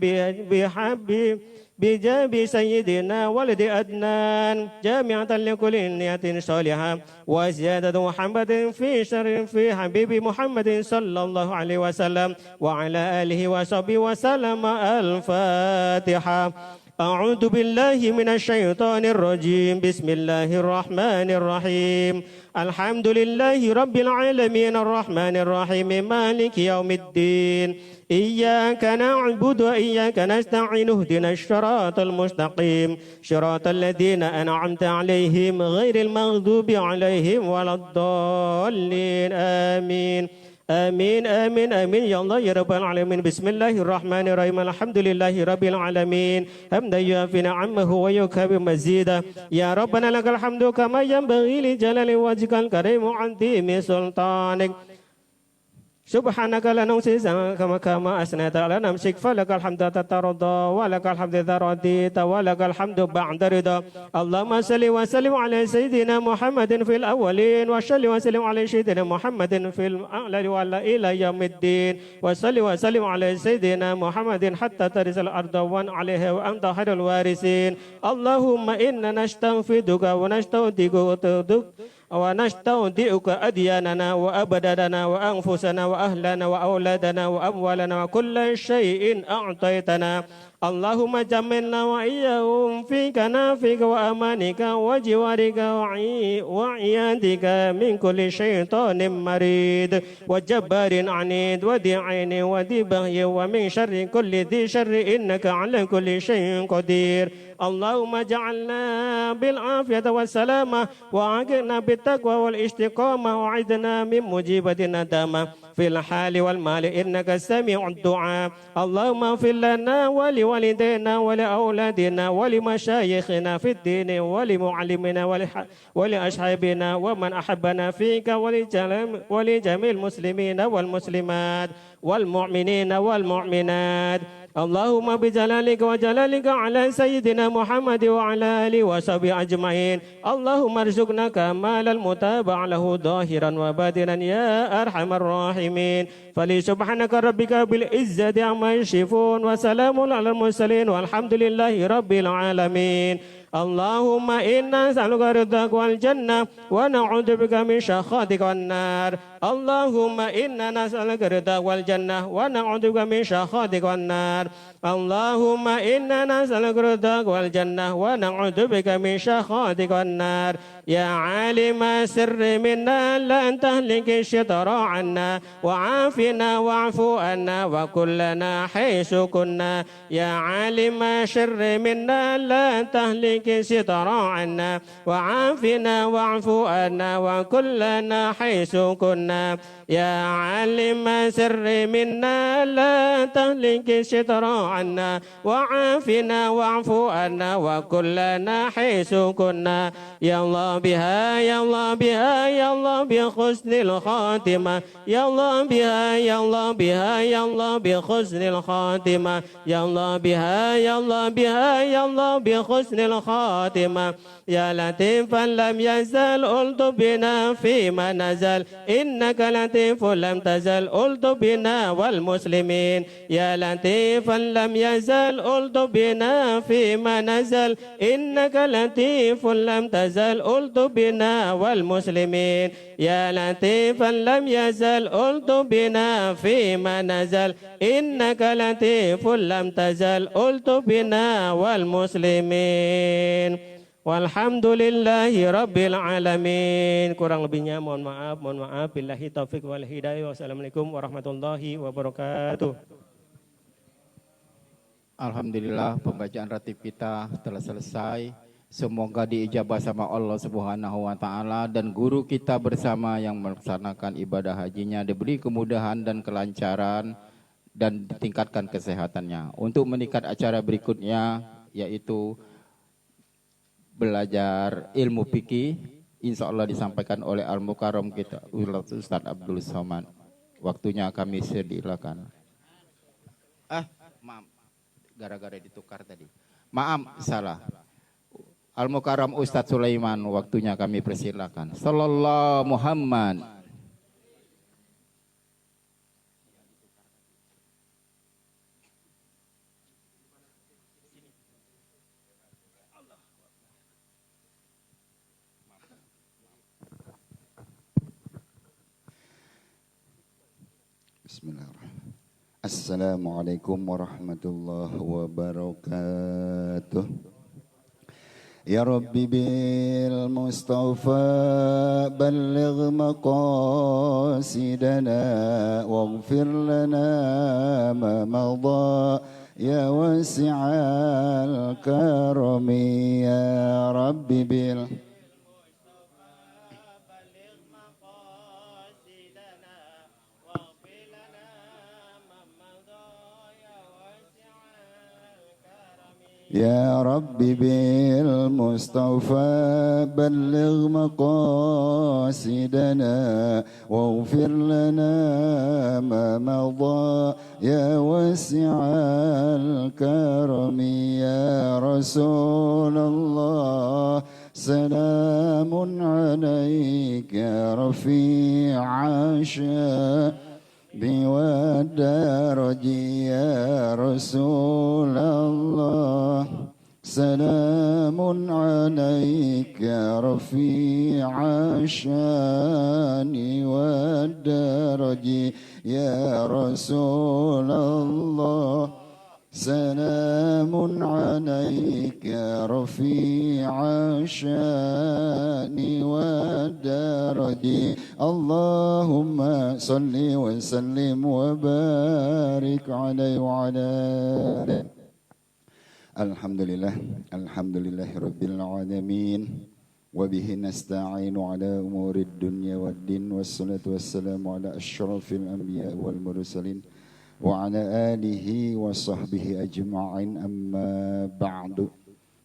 بجاب سيدنا ولد أدنان جامعة لكل نية صالحة وزيادة محمد في شر في حبيب محمد صلى الله عليه وسلم وعلى آله وصحبه وسلم. الفاتحة. أعوذ بالله من الشيطان الرجيم بسم الله الرحمن الرحيم الحمد لله رب العالمين الرحمن الرحيم مالك يوم الدين إياك نعبد وإياك نستعين اهدنا الصراط المستقيم صراط الذين أنعمت عليهم غير المغضوب عليهم ولا الضالين آمين آمين آمين آمين يا الله يا رب العالمين. بسم الله الرحمن الرحيم الحمد لله رب العالمين حمدا يوافي نعمه ويكافئ مزيدا يا ربنا لك الحمد كما ينبغي لجلال وجهك الكريم وعظيم سلطانك سبحانك لا نحصي كما أثنيت على نفسك فلك الحمد تترضى ولك الحمد إذا رضيت ولك الحمد بعد رضا. اللهم صل وسلم على سيدنا محمد في الأولين وصل وسلم على سيدنا محمد في الأعلى إلى يوم الدين وصل وسلم على سيدنا محمد حتى ترث الأرض ومن عليها وأنت خير الوارثين. اللهم إنا نستنفذك ونستودعك ونستودعك أدياننا وأبداننا وأنفسنا وأهلنا وأولادنا وأموالنا وكل شيء أعطيتنا اللهم جملنا وإياهم في كنافك وأمانك وجوارك وعيادك من كل شيطان مريد وجبار عنيد وذي عين وذي بغي ومن شر كل ذي شر إنك على كل شيء قدير اللهم اجعلنا بالعافية والسلامة وعقنا بالتقوى والاستقامة وعدنا من مجيبة الندامة في الحال والمال إنك سميع الدعاء اللهم اغفر لنا ولوالدينا ولأولادنا ولمشايخنا في الدين ولمعلمنا ولأصحابنا ومن أحبنا فيك ولجميع المسلمين والمسلمات والمؤمنين والمؤمنات اللهم بجلالك وجلالك على سيدنا محمد وعلى آله وصحبه أجمعين اللهم ارزقنا كمال المتابعة له ظاهرا وباطنا يا أرحم الراحمين فلسبحانك ربك بالعزة عما يصفون وسلام على المرسلين والحمد لله رب العالمين اللهم إنا نسألك رضاك والجنة ونعوذ بك من سخطك والنار اللهم إنا نسألك رضاك والجنة ونعوذ بك من سخطك والنار اللهم إنا نسألك رضاك والجنة ونعوذ بك من سخطك والنار يا عالم السر منا لا تهلك الشطر عنا وعافنا واعف عنا وكلنا حيث كنا يا عالم السر منا لا تهلك الشطر عنا وعافنا واعف عنا وكلنا حيث كنا يا عالم السر منا لا تهلك الشطر عنا وعافنا واعف عنا وكلنا حيث كنا يا الله بها يا الله بها يا الله بحسن الخاتمة يا الله بها يا الله بها يا الله بحسن الخاتمة يا الله بها يا الله بها يا الله بحسن الخاتمة يا لطيفا لم يزل قلت بنا فيما نزل إنك لطيف لم تزل قلت بنا والمسلمين يا لطيفا لم يزل قلت بنا فيما نزل إنك لطيف لم تزل قلت بنا والمسلمين يا لطيفا لم يزل قلت بنا فيما نزل إنك لطيف لم تزل قلت بنا والمسلمين Walhamdulillahi Rabbil Alamin. Kurang lebihnya mohon maaf. Billahi taufiq wal hidayah. Wassalamualaikum warahmatullahi wabarakatuh. Alhamdulillah, pembacaan ratib kita telah selesai. Semoga diijabah sama Allah Subhanahu wa taala dan guru kita bersama yang melaksanakan ibadah hajinya diberi kemudahan dan kelancaran dan ditingkatkan kesehatannya. Untuk meningkat acara berikutnya yaitu belajar ilmu fikih, insya Allah disampaikan oleh Al-Mukarram kita Ustaz Abdul Somad. Waktunya kami sediakan. Maaf, gara-gara ditukar tadi. Maaf, salah. Al-Mukarram Ustaz Sulaiman, waktunya kami persilakan. Sallallahu Muhammad. Bismillahirrahmanirrahim. Assalamualaikum warahmatullahi wabarakatuh. Ya Rabbi bil Mustafa balligh maqasidana waghfir lana ma madha ya wasi'al karami ya Rabbi bil يا ربي بالمصطفى بلغ مقاصدنا واغفر لنا ما مضى يا واسع الكرم يا رسول الله سلام عليك يا رفيع عشاء بودرج يا رسول الله سلام عليك رفيع الشان والدرج يا رسول الله سلام عليك رفيع الشان والدرج اللهم صل وسلم وبارك عليه وعلى آله Alhamdulillah Rabbil Alamin Wabihi nasta'inu ala umuri dunya wad din wassalatu wassalamu ala asyrafil anbiya wal mursalin wa ala alihi wa sahbihi ajma'in amma ba'du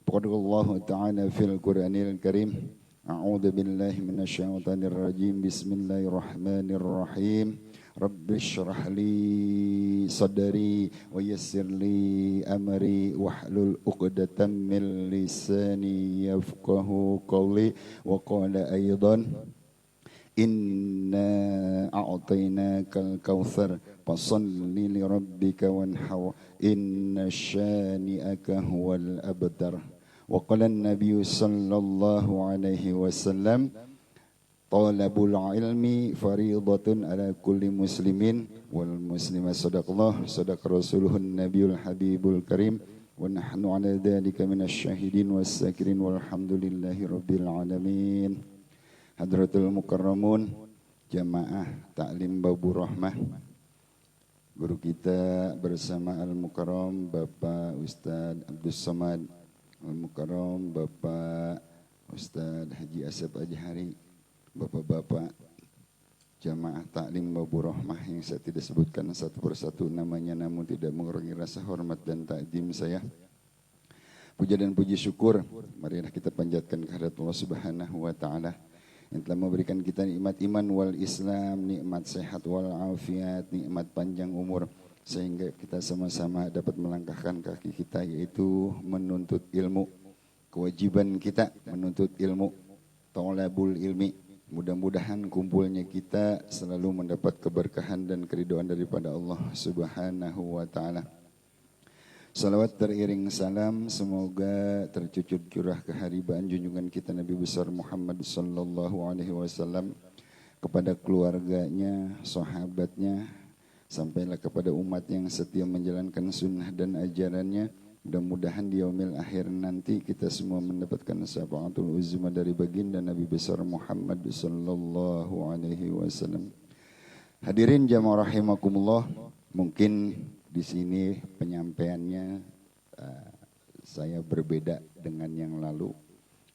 Qala Allah Ta'ala fil Qur'anil Karim A'udzu billahi minasyaitonir rajim Bismillahirrahmanirrahim Rabbi syrah li sadri wa yassir li amri wahlul 'uqdatam min lisani yafqahu qawli wa qala aidan inna a'tainakal kautsar fasalli li rabbika wanhar inna syani'aka huwal abtar wa qala an-nabiy sallallahu alaihi wasallam Talabul ilmi faridatun ala kulli muslimin wal muslimah sadaqallah sadaq rasuluhun nabiyul habibul karim wa nahnu ala dhalika minasy syahidin was sakirin walhamdulillahi rabbil alamin hadratul mukarramun jamaah taklim Babur Rahmah guru kita bersama al mukarram Bapak Ustaz Abdus Samad al mukarram Bapak Ustaz Haji Asep Ajhari Bapak-bapak jamaah taklim Babur Rahmah yang saya tidak sebutkan satu persatu namanya namun tidak mengurangi rasa hormat dan takdim saya. Puja dan puji syukur marilah kita panjatkan kehadirat Allah Subhanahu wa taala yang telah memberikan kita nikmat iman wal Islam, nikmat sehat wal afiat, nikmat panjang umur sehingga kita sama-sama dapat melangkahkan kaki kita yaitu menuntut ilmu. Kewajiban kita menuntut ilmu, talabul ilmi. Mudah-mudahan kumpulnya kita selalu mendapat keberkahan dan keridhaan daripada Allah Subhanahu wa taala. Salawat teriring salam semoga tercucur curah keharibaan junjungan kita Nabi besar Muhammad sallallahu alaihi wasallam kepada keluarganya, sahabatnya, sampailah kepada umat yang setia menjalankan sunnah dan ajarannya. Mudah-mudahan di yaumil akhir nanti kita semua mendapatkan syafaatul uzma dari baginda Nabi besar Muhammad sallallahu alaihi wasallam. Hadirin jamaah rahimakumullah, mungkin di sini penyampaiannya saya berbeda dengan yang lalu.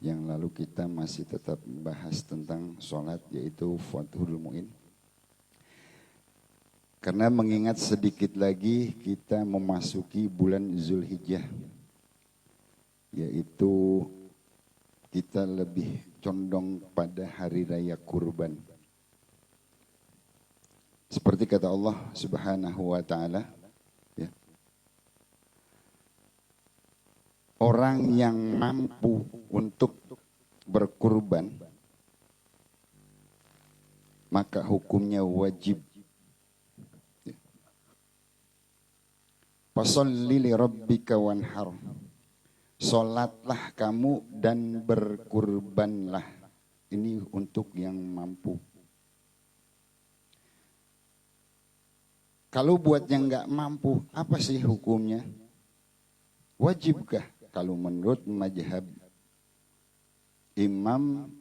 Yang lalu kita masih tetap membahas tentang sholat yaitu Fathul Mu'in. Karena mengingat sedikit lagi kita memasuki bulan Zulhijjah, yaitu kita lebih condong pada hari raya kurban. Seperti kata Allah Subhanahu wa taala, ya. Orang yang mampu untuk berkurban maka hukumnya wajib. Fasalli li rabbika wanhar. Salatlah kamu dan berkurbanlah. Ini untuk yang mampu. Kalau buat yang enggak mampu, apa sih hukumnya? Wajibkah? Kalau menurut mazhab Imam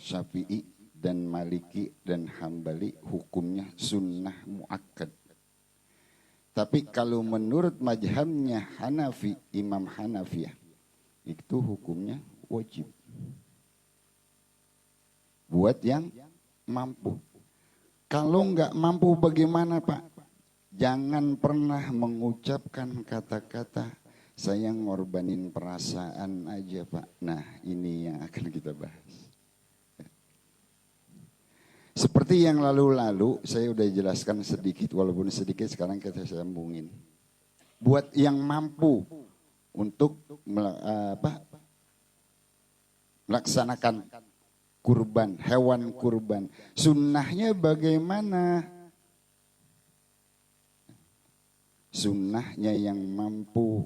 Syafi'i dan Maliki dan Hambali hukumnya sunnah muakkad. Tapi kalau menurut mazhabnya Hanafi, Imam Hanafiyah, itu hukumnya wajib. Buat yang mampu. Kalau enggak mampu bagaimana Pak? Jangan pernah mengucapkan kata-kata saya ngorbanin perasaan aja Pak. Nah ini yang akan kita bahas. Seperti yang lalu-lalu saya udah jelaskan sedikit, walaupun sedikit sekarang kita sambungin. Buat yang mampu untuk melaksanakan kurban, hewan kurban. Sunnahnya bagaimana? Sunnahnya yang mampu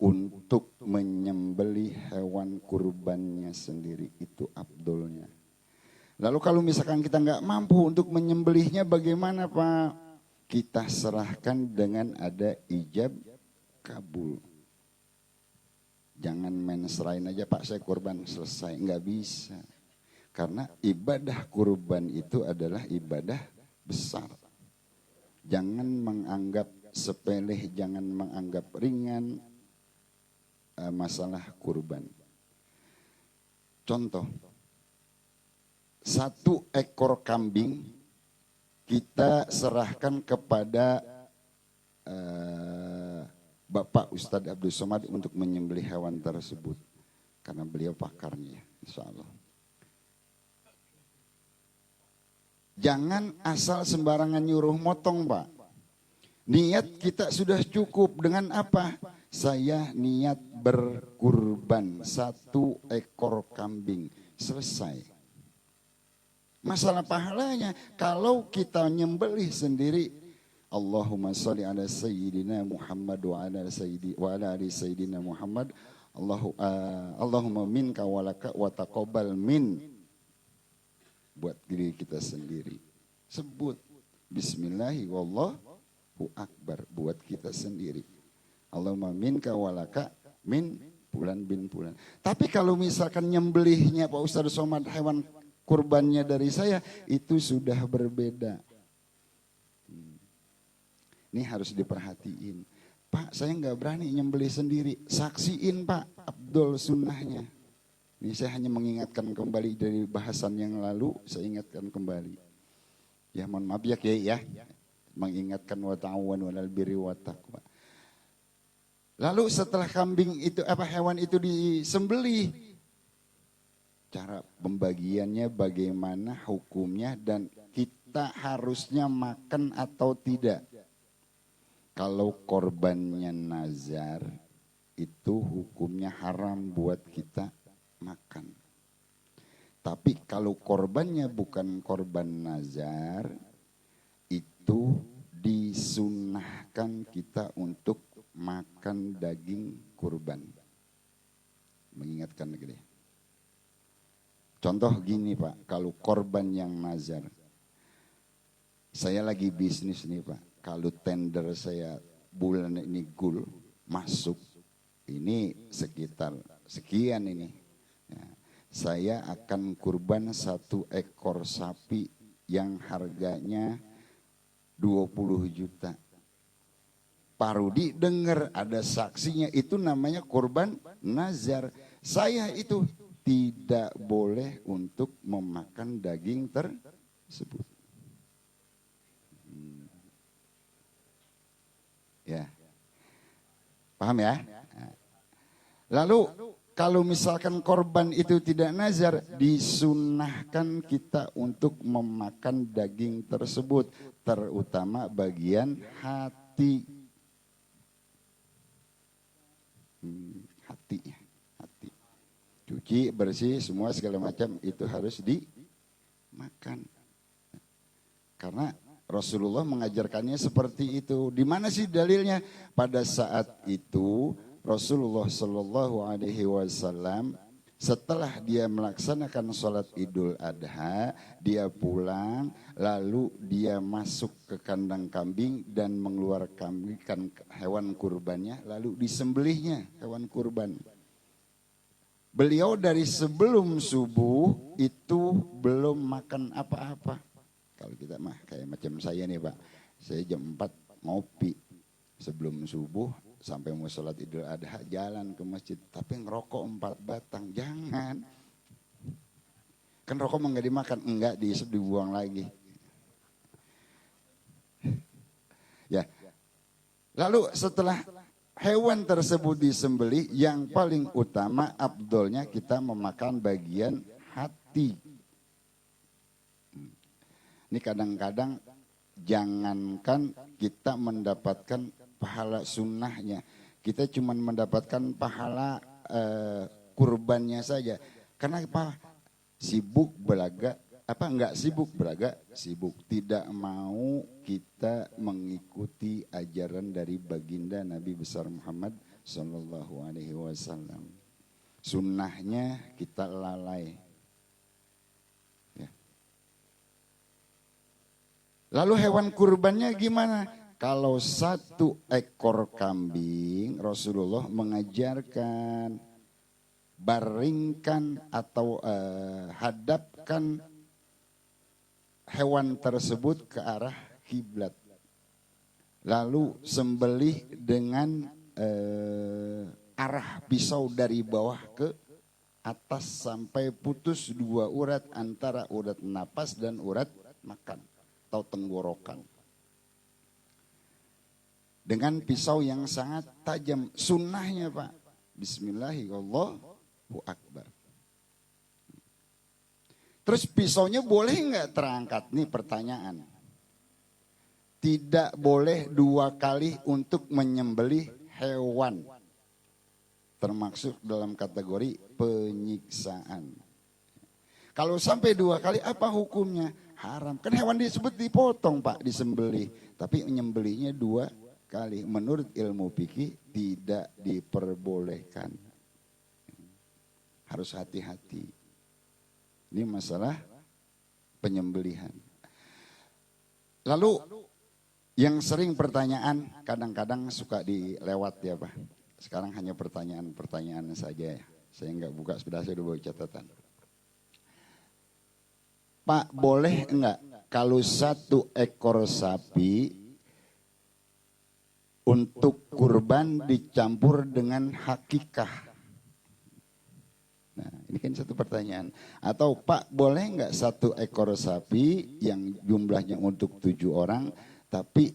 untuk menyembelih hewan kurbannya sendiri, itu afdolnya. Lalu kalau misalkan kita nggak mampu untuk menyembelihnya bagaimana Pak? Kita serahkan dengan ada ijab kabul. Jangan main serain aja Pak saya kurban selesai, nggak bisa. Karena ibadah kurban itu adalah ibadah besar. Jangan menganggap sepele, jangan menganggap ringan masalah kurban. Contoh, 1 ekor kambing kita serahkan kepada Bapak Ustadz Abdul Somad untuk menyembelih hewan tersebut. Karena beliau pakarnya, insya Allah. Jangan asal sembarangan nyuruh motong Pak. Niat kita sudah cukup dengan apa? Saya niat berkurban 1 ekor kambing. Selesai. Masalah pahalanya, kalau kita nyembelih sendiri, Allahumma salli ala sayyidina Muhammad wa ala ali sayyidina Muhammad. Allahumma minka walaka wa taqabbal min. Buat diri kita sendiri. Sebut bismillahi wallahu akbar buat kita sendiri. Allahumma minka walaka min fulan bin fulan. Tapi kalau misalkan nyembelihnya Pak Ustadz Somad hewan kurbannya dari saya, itu sudah berbeda. Ini harus diperhatiin. Pak, saya nggak berani nyembelih sendiri. Saksiin Pak, Abdul sunnahnya. Ini saya hanya mengingatkan kembali dari bahasan yang lalu, saya ingatkan kembali. Ya mohon maaf ya Kiai ya. Mengingatkan wa ta'awanu 'alal birri wa taqwa. Lalu setelah kambing itu hewan itu disembelih, cara pembagiannya bagaimana hukumnya dan kita harusnya makan atau tidak. Kalau korbannya nazar, itu hukumnya haram buat kita makan. Tapi kalau korbannya bukan korban nazar, itu disunnahkan kita untuk makan daging kurban. Mengingatkan lagi deh. Contoh gini Pak, kalau korban yang nazar, saya lagi bisnis nih Pak. Kalau tender saya bulan ini gul masuk, ini sekitar sekian ini. Ya, saya akan kurban 1 ekor sapi yang harganya 20 juta. Pak Rudi dengar ada saksinya, itu namanya kurban nazar. Saya itu tidak boleh untuk memakan daging tersebut. Ya, paham ya? Lalu kalau misalkan korban itu tidak nazar, disunnahkan kita untuk memakan daging tersebut, terutama bagian hati. Hati. Cuci, bersih, semua segala macam itu harus dimakan. Karena Rasulullah mengajarkannya seperti itu. Di mana sih dalilnya? Pada saat itu Rasulullah Shallallahu Alaihi Wasallam setelah dia melaksanakan sholat Idul Adha, dia pulang, lalu dia masuk ke kandang kambing dan mengeluarkan hewan kurbannya, lalu disembelihnya hewan kurban. Beliau dari sebelum subuh itu belum makan apa-apa. Kalau kita mah kayak macam saya nih Pak, saya jam 4 ngopi sebelum subuh sampai mau sholat Idul Adha jalan ke masjid, tapi ngerokok 4 batang, jangan. Kan rokok mah nggak dimakan, enggak diisep dibuang lagi. Ya, lalu setelah hewan tersebut disembelih, yang paling utama afdolnya kita memakan bagian hati. Ini kadang-kadang jangankan kita mendapatkan pahala sunnahnya, kita cuma mendapatkan pahala kurbannya saja. Karena apa? Sibuk belaga, apa enggak sibuk belaga? Sibuk. Tidak mau kita mengikuti ajaran dari baginda Nabi besar Muhammad sallallahu alaihi wasallam. Sunnahnya kita lalai. Ya. Lalu hewan kurbannya gimana? Kalau 1 ekor kambing, Rasulullah mengajarkan baringkan atau hadapkan hewan tersebut ke arah kiblat. Lalu sembelih dengan arah pisau dari bawah ke atas sampai putus 2 urat antara urat napas dan urat makan atau tenggorokan. Dengan pisau yang sangat tajam. Sunnahnya Pak, bismillahirrahmanirrahim, Allahu Akbar. Terus pisaunya boleh nggak terangkat? Nih pertanyaan. Tidak boleh 2 kali untuk menyembelih hewan. Termasuk dalam kategori penyiksaan. Kalau sampai 2 kali apa hukumnya? Haram. Kan hewan disebut dipotong Pak, disembelih. Tapi menyembelihnya 2 kali. Menurut ilmu fikih tidak diperbolehkan. Harus hati-hati. Ini masalah penyembelihan. Lalu yang sering pertanyaan kadang-kadang suka dilewat ya Pak. Sekarang hanya pertanyaan-pertanyaan saja ya. Saya nggak buka, sudah saya udah bawa catatan. Pak, boleh enggak kalau 1 ekor sapi untuk kurban dicampur dengan hakikah? Nah, ini kan satu pertanyaan. Atau Pak, boleh enggak 1 ekor sapi yang jumlahnya untuk 7 orang, tapi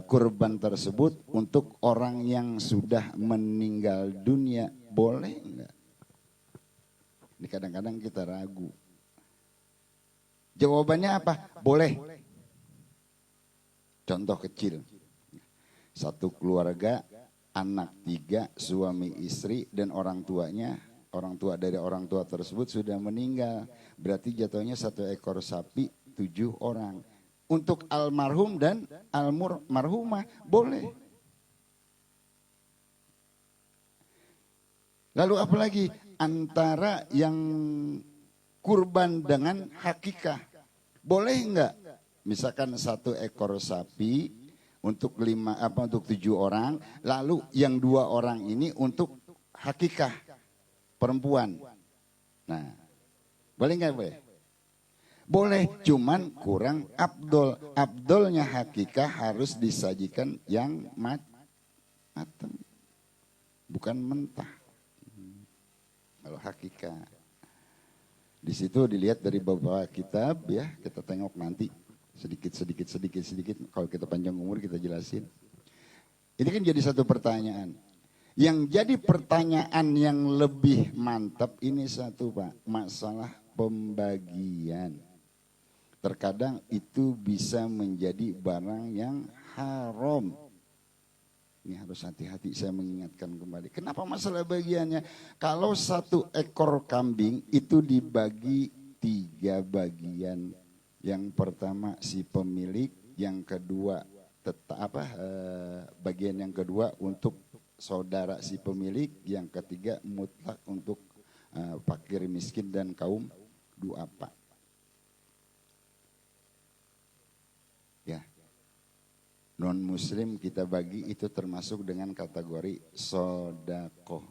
kurban tersebut untuk orang yang sudah meninggal dunia, boleh enggak? Ini kadang-kadang kita ragu. Jawabannya apa? Boleh. Contoh kecil. 1 keluarga, anak 3, suami istri dan orang tuanya. Orang tua dari orang tua tersebut sudah meninggal. Berarti jatuhnya 1 ekor sapi 7 orang. Untuk almarhum dan almarhumah boleh. Lalu apalagi antara yang kurban dengan hakikah. Boleh enggak? Misalkan 1 ekor sapi untuk 7 orang, lalu yang 2 orang ini untuk hakikah perempuan. Nah, boleh enggak boleh? Boleh, cuman kurang abdol. Abdolnya hakikah harus disajikan yang matang, bukan mentah. Kalau hakikah. Di situ dilihat dari beberapa kitab ya, kita tengok nanti sedikit. Kalau kita panjang umur kita jelasin. Ini kan jadi satu pertanyaan. Yang jadi pertanyaan yang lebih mantap ini satu Pak, masalah pembagian. Terkadang itu bisa menjadi barang yang haram. Ini harus hati-hati, saya mengingatkan kembali. Kenapa masalah bagiannya? Kalau 1 ekor kambing itu dibagi 3 bagian. Yang pertama si pemilik, yang kedua bagian yang kedua untuk saudara si pemilik, yang ketiga mutlak untuk fakir miskin dan kaum duafa. Ya. Non muslim kita bagi itu termasuk dengan kategori sodakoh.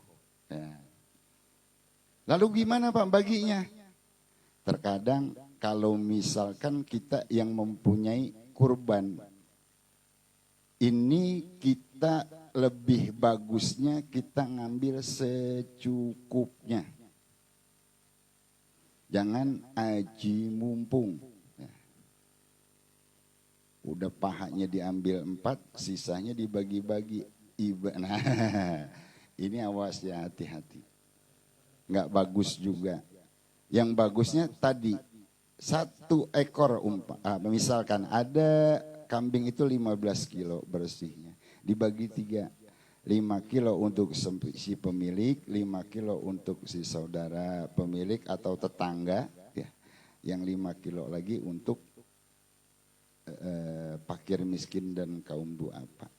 Ya. Lalu gimana Pak baginya? Terkadang kalau misalkan kita yang mempunyai kurban, ini kita lebih bagusnya kita ngambil secukupnya. Jangan aji mumpung. Udah pahanya diambil 4, sisanya dibagi-bagi. Nah, ini awas ya, hati-hati. Nggak bagus juga. Yang bagusnya tadi, 1 ekor misalkan ada kambing itu 15 kilo bersihnya. Dibagi 3. 5 kilo untuk si pemilik, 5 kilo untuk si saudara pemilik atau tetangga, ya. Yang 5 kilo lagi untuk fakir miskin dan kaum duafa.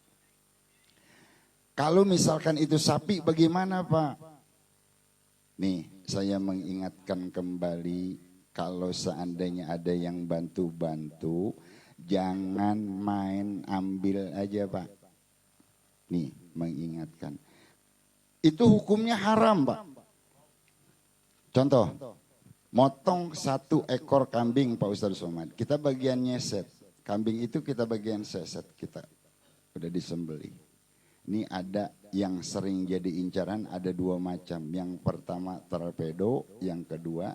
Kalau misalkan itu sapi bagaimana Pak? Nih saya mengingatkan kembali, kalau seandainya ada yang bantu-bantu, jangan main ambil aja Pak. Nih mengingatkan. Itu hukumnya haram Pak. Contoh, motong 1 ekor kambing Pak Ustadz Somad. Kita bagian nyeset. Kambing itu kita bagian seset, kita udah disembelih. Ini ada yang sering jadi incaran, ada 2 macam. Yang pertama torpedo, yang kedua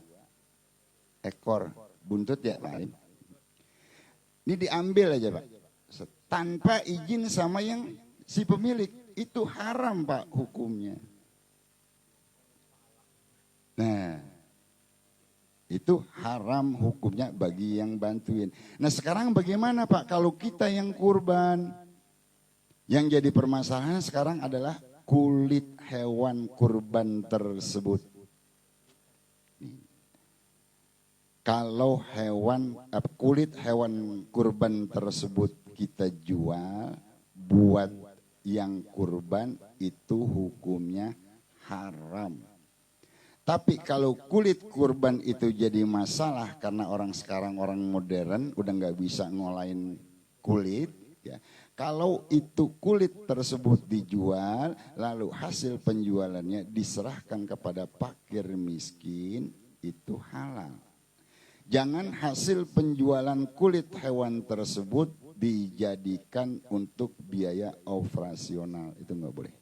ekor buntut ya Pak. Ini diambil aja Pak, tanpa izin sama yang si pemilik. Itu haram Pak hukumnya. Nah, itu haram hukumnya bagi yang bantuin. Nah sekarang bagaimana Pak kalau kita yang kurban? Yang jadi permasalahan sekarang adalah kulit hewan kurban tersebut. Kalau kulit hewan kurban tersebut kita jual buat yang kurban, itu hukumnya haram. Tapi kalau kulit kurban itu jadi masalah karena orang sekarang orang modern udah nggak bisa ngolahin kulit, ya. Kalau itu kulit tersebut dijual, lalu hasil penjualannya diserahkan kepada fakir miskin, itu halal. Jangan hasil penjualan kulit hewan tersebut dijadikan untuk biaya operasional, itu nggak boleh.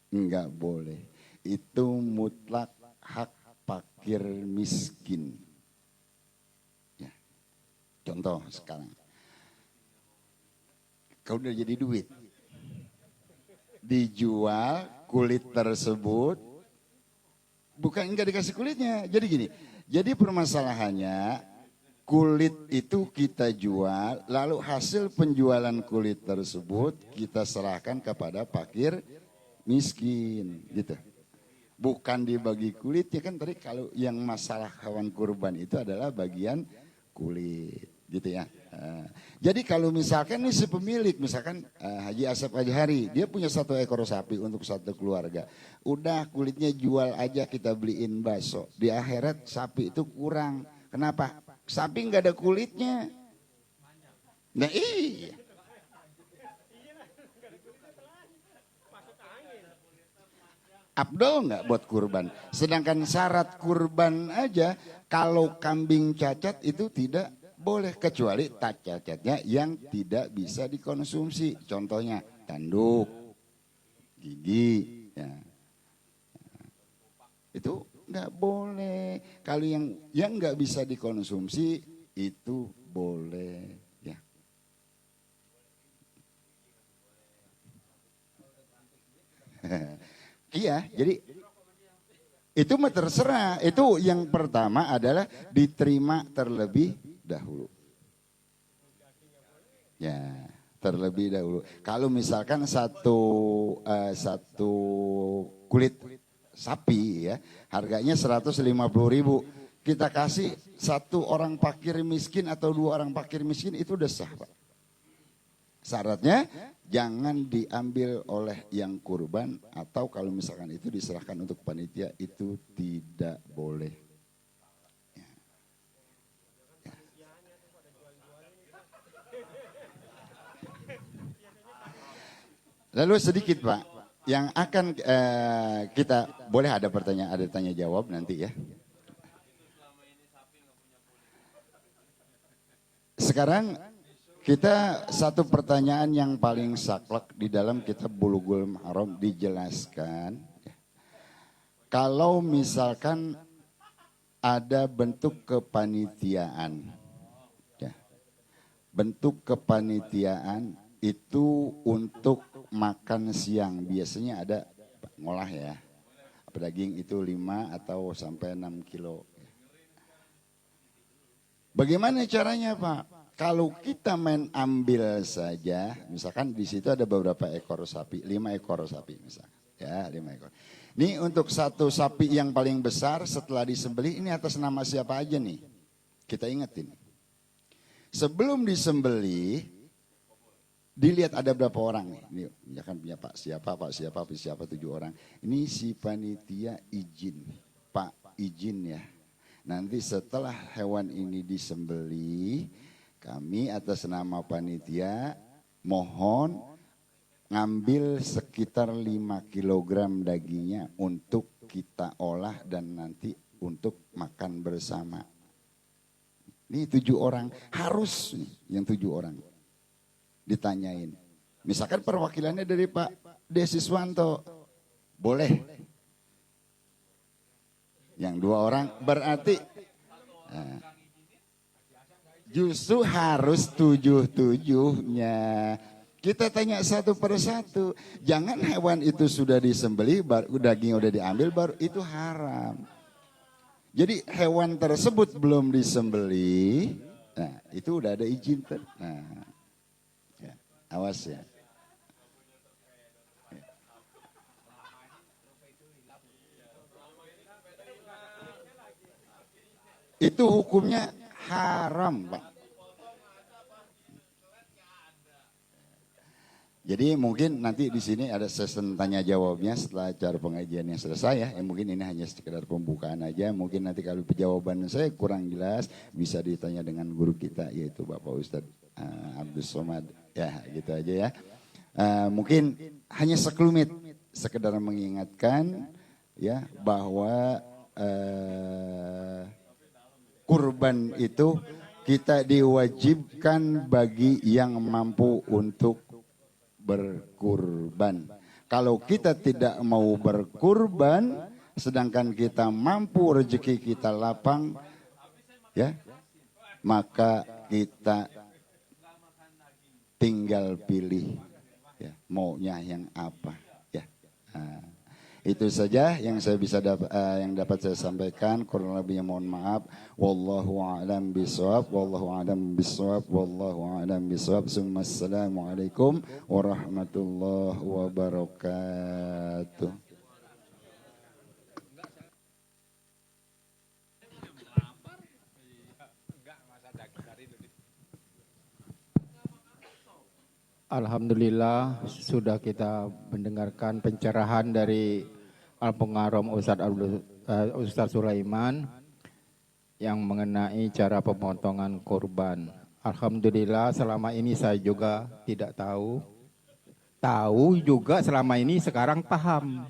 Nggak boleh. Itu mutlak hak fakir miskin. Ya. Contoh sekarang, kau udah jadi duit, dijual kulit tersebut, bukan enggak dikasih kulitnya. Jadi gini, jadi permasalahannya kulit itu kita jual, lalu hasil penjualan kulit tersebut kita serahkan kepada fakir miskin, gitu. Bukan dibagi kulitnya, kan tadi kalau yang masalah hewan kurban itu adalah bagian kulit, gitu ya. Jadi kalau misalkan nih si pemilik, misalkan Haji Asep Haji Hari, dia punya 1 ekor sapi untuk 1 keluarga. Udah kulitnya jual aja, kita beliin bakso. Di akhirat sapi itu kurang. Kenapa? Sapi nggak ada kulitnya. Nah iya. Abdol nggak buat kurban. Sedangkan syarat kurban aja, kalau kambing cacat itu tidak boleh, kecuali tak cacatnya yang tidak bisa dikonsumsi. Contohnya tanduk, gigi, ya. Itu nggak boleh. Kalau yang nggak bisa dikonsumsi itu boleh, ya. Iya, jadi itu mah terserah. Itu yang pertama adalah diterima terlebih dahulu. Ya, terlebih dahulu. Kalau misalkan satu kulit sapi ya, harganya 150.000. Kita kasih 1 orang fakir miskin atau 2 orang fakir miskin, itu udah sah Pak. Syaratnya jangan diambil oleh yang kurban, atau kalau misalkan itu diserahkan untuk panitia, itu tidak boleh. Ya. Ya. Lalu sedikit Pak, yang akan kita boleh ada pertanyaan, ada tanya jawab nanti ya. Sekarang kita satu pertanyaan yang paling saklek di dalam kitab Bulughul Maram dijelaskan. Kalau misalkan ada bentuk kepanitiaan, ya, bentuk kepanitiaan itu untuk makan siang, biasanya ada ngolah ya, daging itu 5 atau sampai 6 kilo. Bagaimana caranya Pak? Kalau kita main ambil saja, misalkan di situ ada beberapa ekor sapi, 5 ekor sapi misalkan. Ya, 5 ekor. Ini untuk satu sapi yang paling besar setelah disembelih, ini atas nama siapa aja nih? Kita ingetin. Sebelum disembelih, dilihat ada berapa orang nih. Ini misalkan punya Pak siapa 7 orang. Ini si panitia izin. Pak izin ya. Nanti setelah hewan ini disembelih, kami atas nama panitia mohon ngambil sekitar 5 kilogram dagingnya untuk kita olah dan nanti untuk makan bersama. Ini 7 orang, harus nih yang 7 orang ditanyain. Misalkan perwakilannya dari Pak Desiswanto, boleh. Yang 2 orang berarti justru harus 7-7-nya. Kita tanya satu persatu. Jangan hewan itu sudah disembelih, baru daging udah diambil, baru itu haram. Jadi hewan tersebut belum disembelih, nah itu udah ada izin. Nah, ya, awas ya. Itu hukumnya haram, Pak. Jadi mungkin nanti di sini ada sesi tanya jawabnya setelah acara pengajian yang selesai ya. Mungkin ini hanya sekedar pembukaan aja. Mungkin nanti kalau jawaban saya kurang jelas bisa ditanya dengan guru kita yaitu Bapak Ustadz Abdus Somad. Ya gitu aja ya. Mungkin hanya sekelumit sekedar mengingatkan ya bahwa kurban itu kita diwajibkan bagi yang mampu untuk berkurban. Kalau kita tidak mau berkurban, sedangkan kita mampu rezeki kita lapang, ya, maka kita tinggal pilih, ya, maunya yang apa, ya. Itu saja yang saya bisa yang dapat saya sampaikan. Kurang lebihnya mohon maaf. Wallahu a'lam bishawab. Wallahu a'lam bishawab. Wallahu a'lam bishawab. Assalamualaikum warahmatullahi wabarakatuh. Alhamdulillah sudah kita mendengarkan pencerahan dari Al-Pengarom Ustadz Sulaiman yang mengenai cara pemotongan kurban. Alhamdulillah selama ini saya juga tidak tahu. Tahu juga selama ini sekarang paham.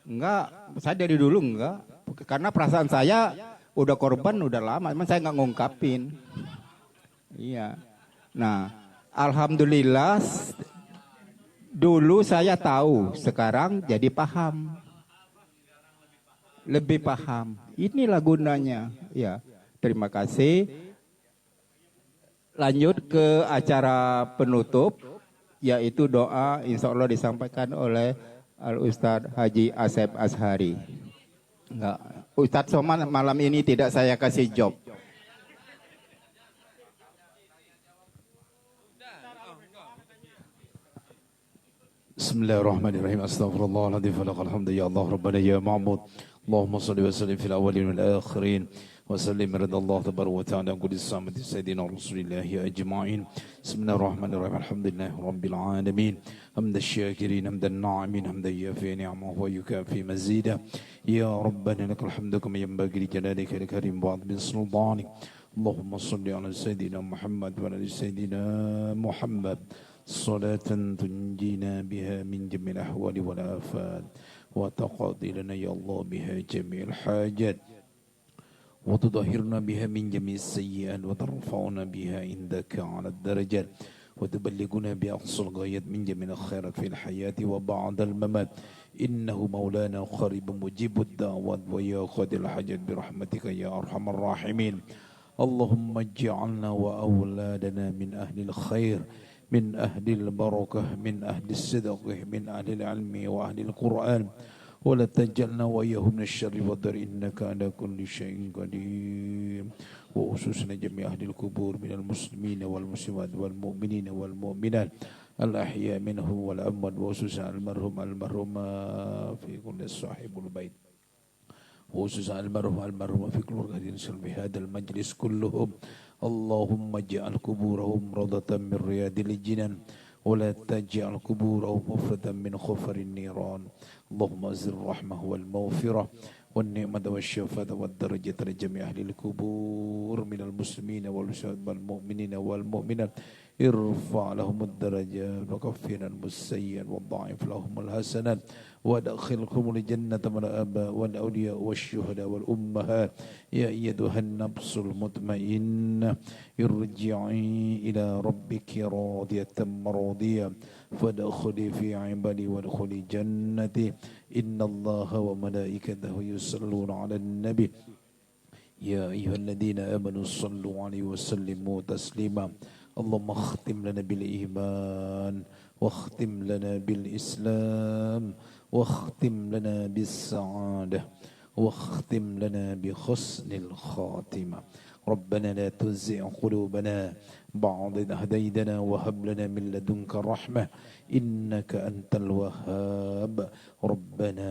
Enggak, saya dari dulu enggak. Karena perasaan saya udah korban udah lama, emang saya enggak ngungkapin. Iya. Nah, alhamdulillah dulu saya tahu, sekarang jadi paham. Lebih paham. Inilah gunanya. Ya, terima kasih. Lanjut ke acara penutup, yaitu doa insya Allah disampaikan oleh Al-Ustadz Haji Asep Ashari. Enggak, Ustadz Somad malam ini tidak saya kasih job. بسم الله الرحمن الرحيم استغفر الله الذي فلق الحمد يا الله ربنا يا معبود اللهم صل وسلم في الاولين والاخرين وسلم رضا الله تبارك وتعالى عن كل الصامت سيدنا رسول الله اجمعين بسم الله الرحمن الرحيم الحمد لله رب العالمين حمد الشاكرين حمد الناعمين حمدا يوفي نعمه ويكافي مزيدا يا ربنا لك الحمد كما ينبغي لجلالك الكريم بعد من سلطانك اللهم صل على سيدنا محمد وعلى سيدنا محمد صلاة تنجينا بها من جميع الأحوال والآفات وتقضي لنا يا الله بها جميع الحاجات وتطهرنا بها من جميع السيئات وترفعنا بها عندك على الدرجات وتبلغنا بأقصى الغايات من جميع الخيرات في الحياة وبعد الممات إنه مولانا قريب مجيب الدعوات ويا قاضي الحاجات برحمتك يا أرحم الراحمين اللهم اجعلنا وأولادنا من أهل الخير من أهل البركة من أهل الصدق من أهل العلم وأهل القرآن ولا تجعلنا وإياهم من الشر والضر إنك على كل شيء قدير وخصوصا جميع أهل القبور من المسلمين والمسلمات والمؤمنين والمؤمنات الأحياء منهم والأموات وخصوصا المرحومة في كل صاحب البيت وخصوصا المرحومة في كل في هذا المجلس كلهم اللهم اجعل قبورهم روضة من رياض الجنان ولا تجعل قبورهم حفرة من خفر النيران اللهم أنزل الرحمة والمغفرة والنعمة والشفاء والدرجة لجميع أهل القبور من المسلمين والمؤمنين والمؤمنات ارفع لهم الدرجات وكفر السيئات وضاعف لهم الحسنات وادخلهم الجنة مع الآباء والأولياء والشهداء والأمهات يا أيتها النفس المطمئنة ارجعي إلى ربك راضية مرضية فادخلي في عبادي وادخلي جنتي إن الله وملائكته يصلون على النبي يا أيها الذين آمنوا صلوا عليه وسلموا تسليما اللهم اختم لنا بالإيمان واختم لنا بالإسلام واختم لنا بالسعادة واختم لنا بحسن الخاتمة ربنا لا تزغ قلوبنا بعد إذ هديتنا وهب لنا من لدنك رحمة إنك أنت الوهاب ربنا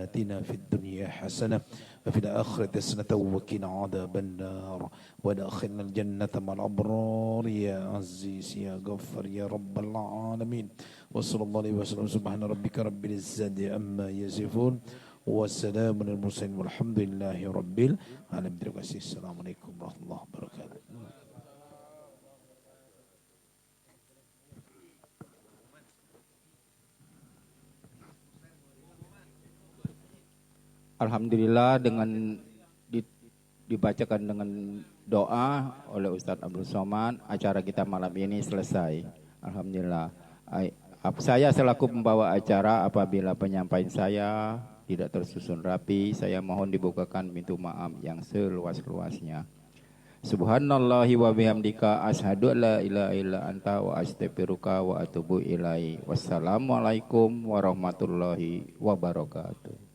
آتنا في الدنيا حسنة وفي الآخرة حسنة وقنا عذاب النار وادخلنا الجنة مع الأبرار يا عزيز يا غفار يا رب العالمين وصلى الله عليه وسلم سبحان ربك رب العزة عما يصفون والسلام على المرسلين والحمد لله رب العالمين. Terima kasih. Assalamualaikum warahmatullahi wabarakatuh. Alhamdulillah dengan dibacakan dengan doa oleh Ustadz Abdul Somad, acara kita malam ini selesai. Alhamdulillah. Saya selaku pembawa acara, apabila penyampaian saya tidak tersusun rapi, saya mohon dibukakan pintu maaf yang seluas-luasnya. Subhanallahi wa bihamdika asyhadu an la ilaha illa anta wa astaghfiruka wa atubu ilaihi. Wassalamualaikum warahmatullahi wabarakatuh.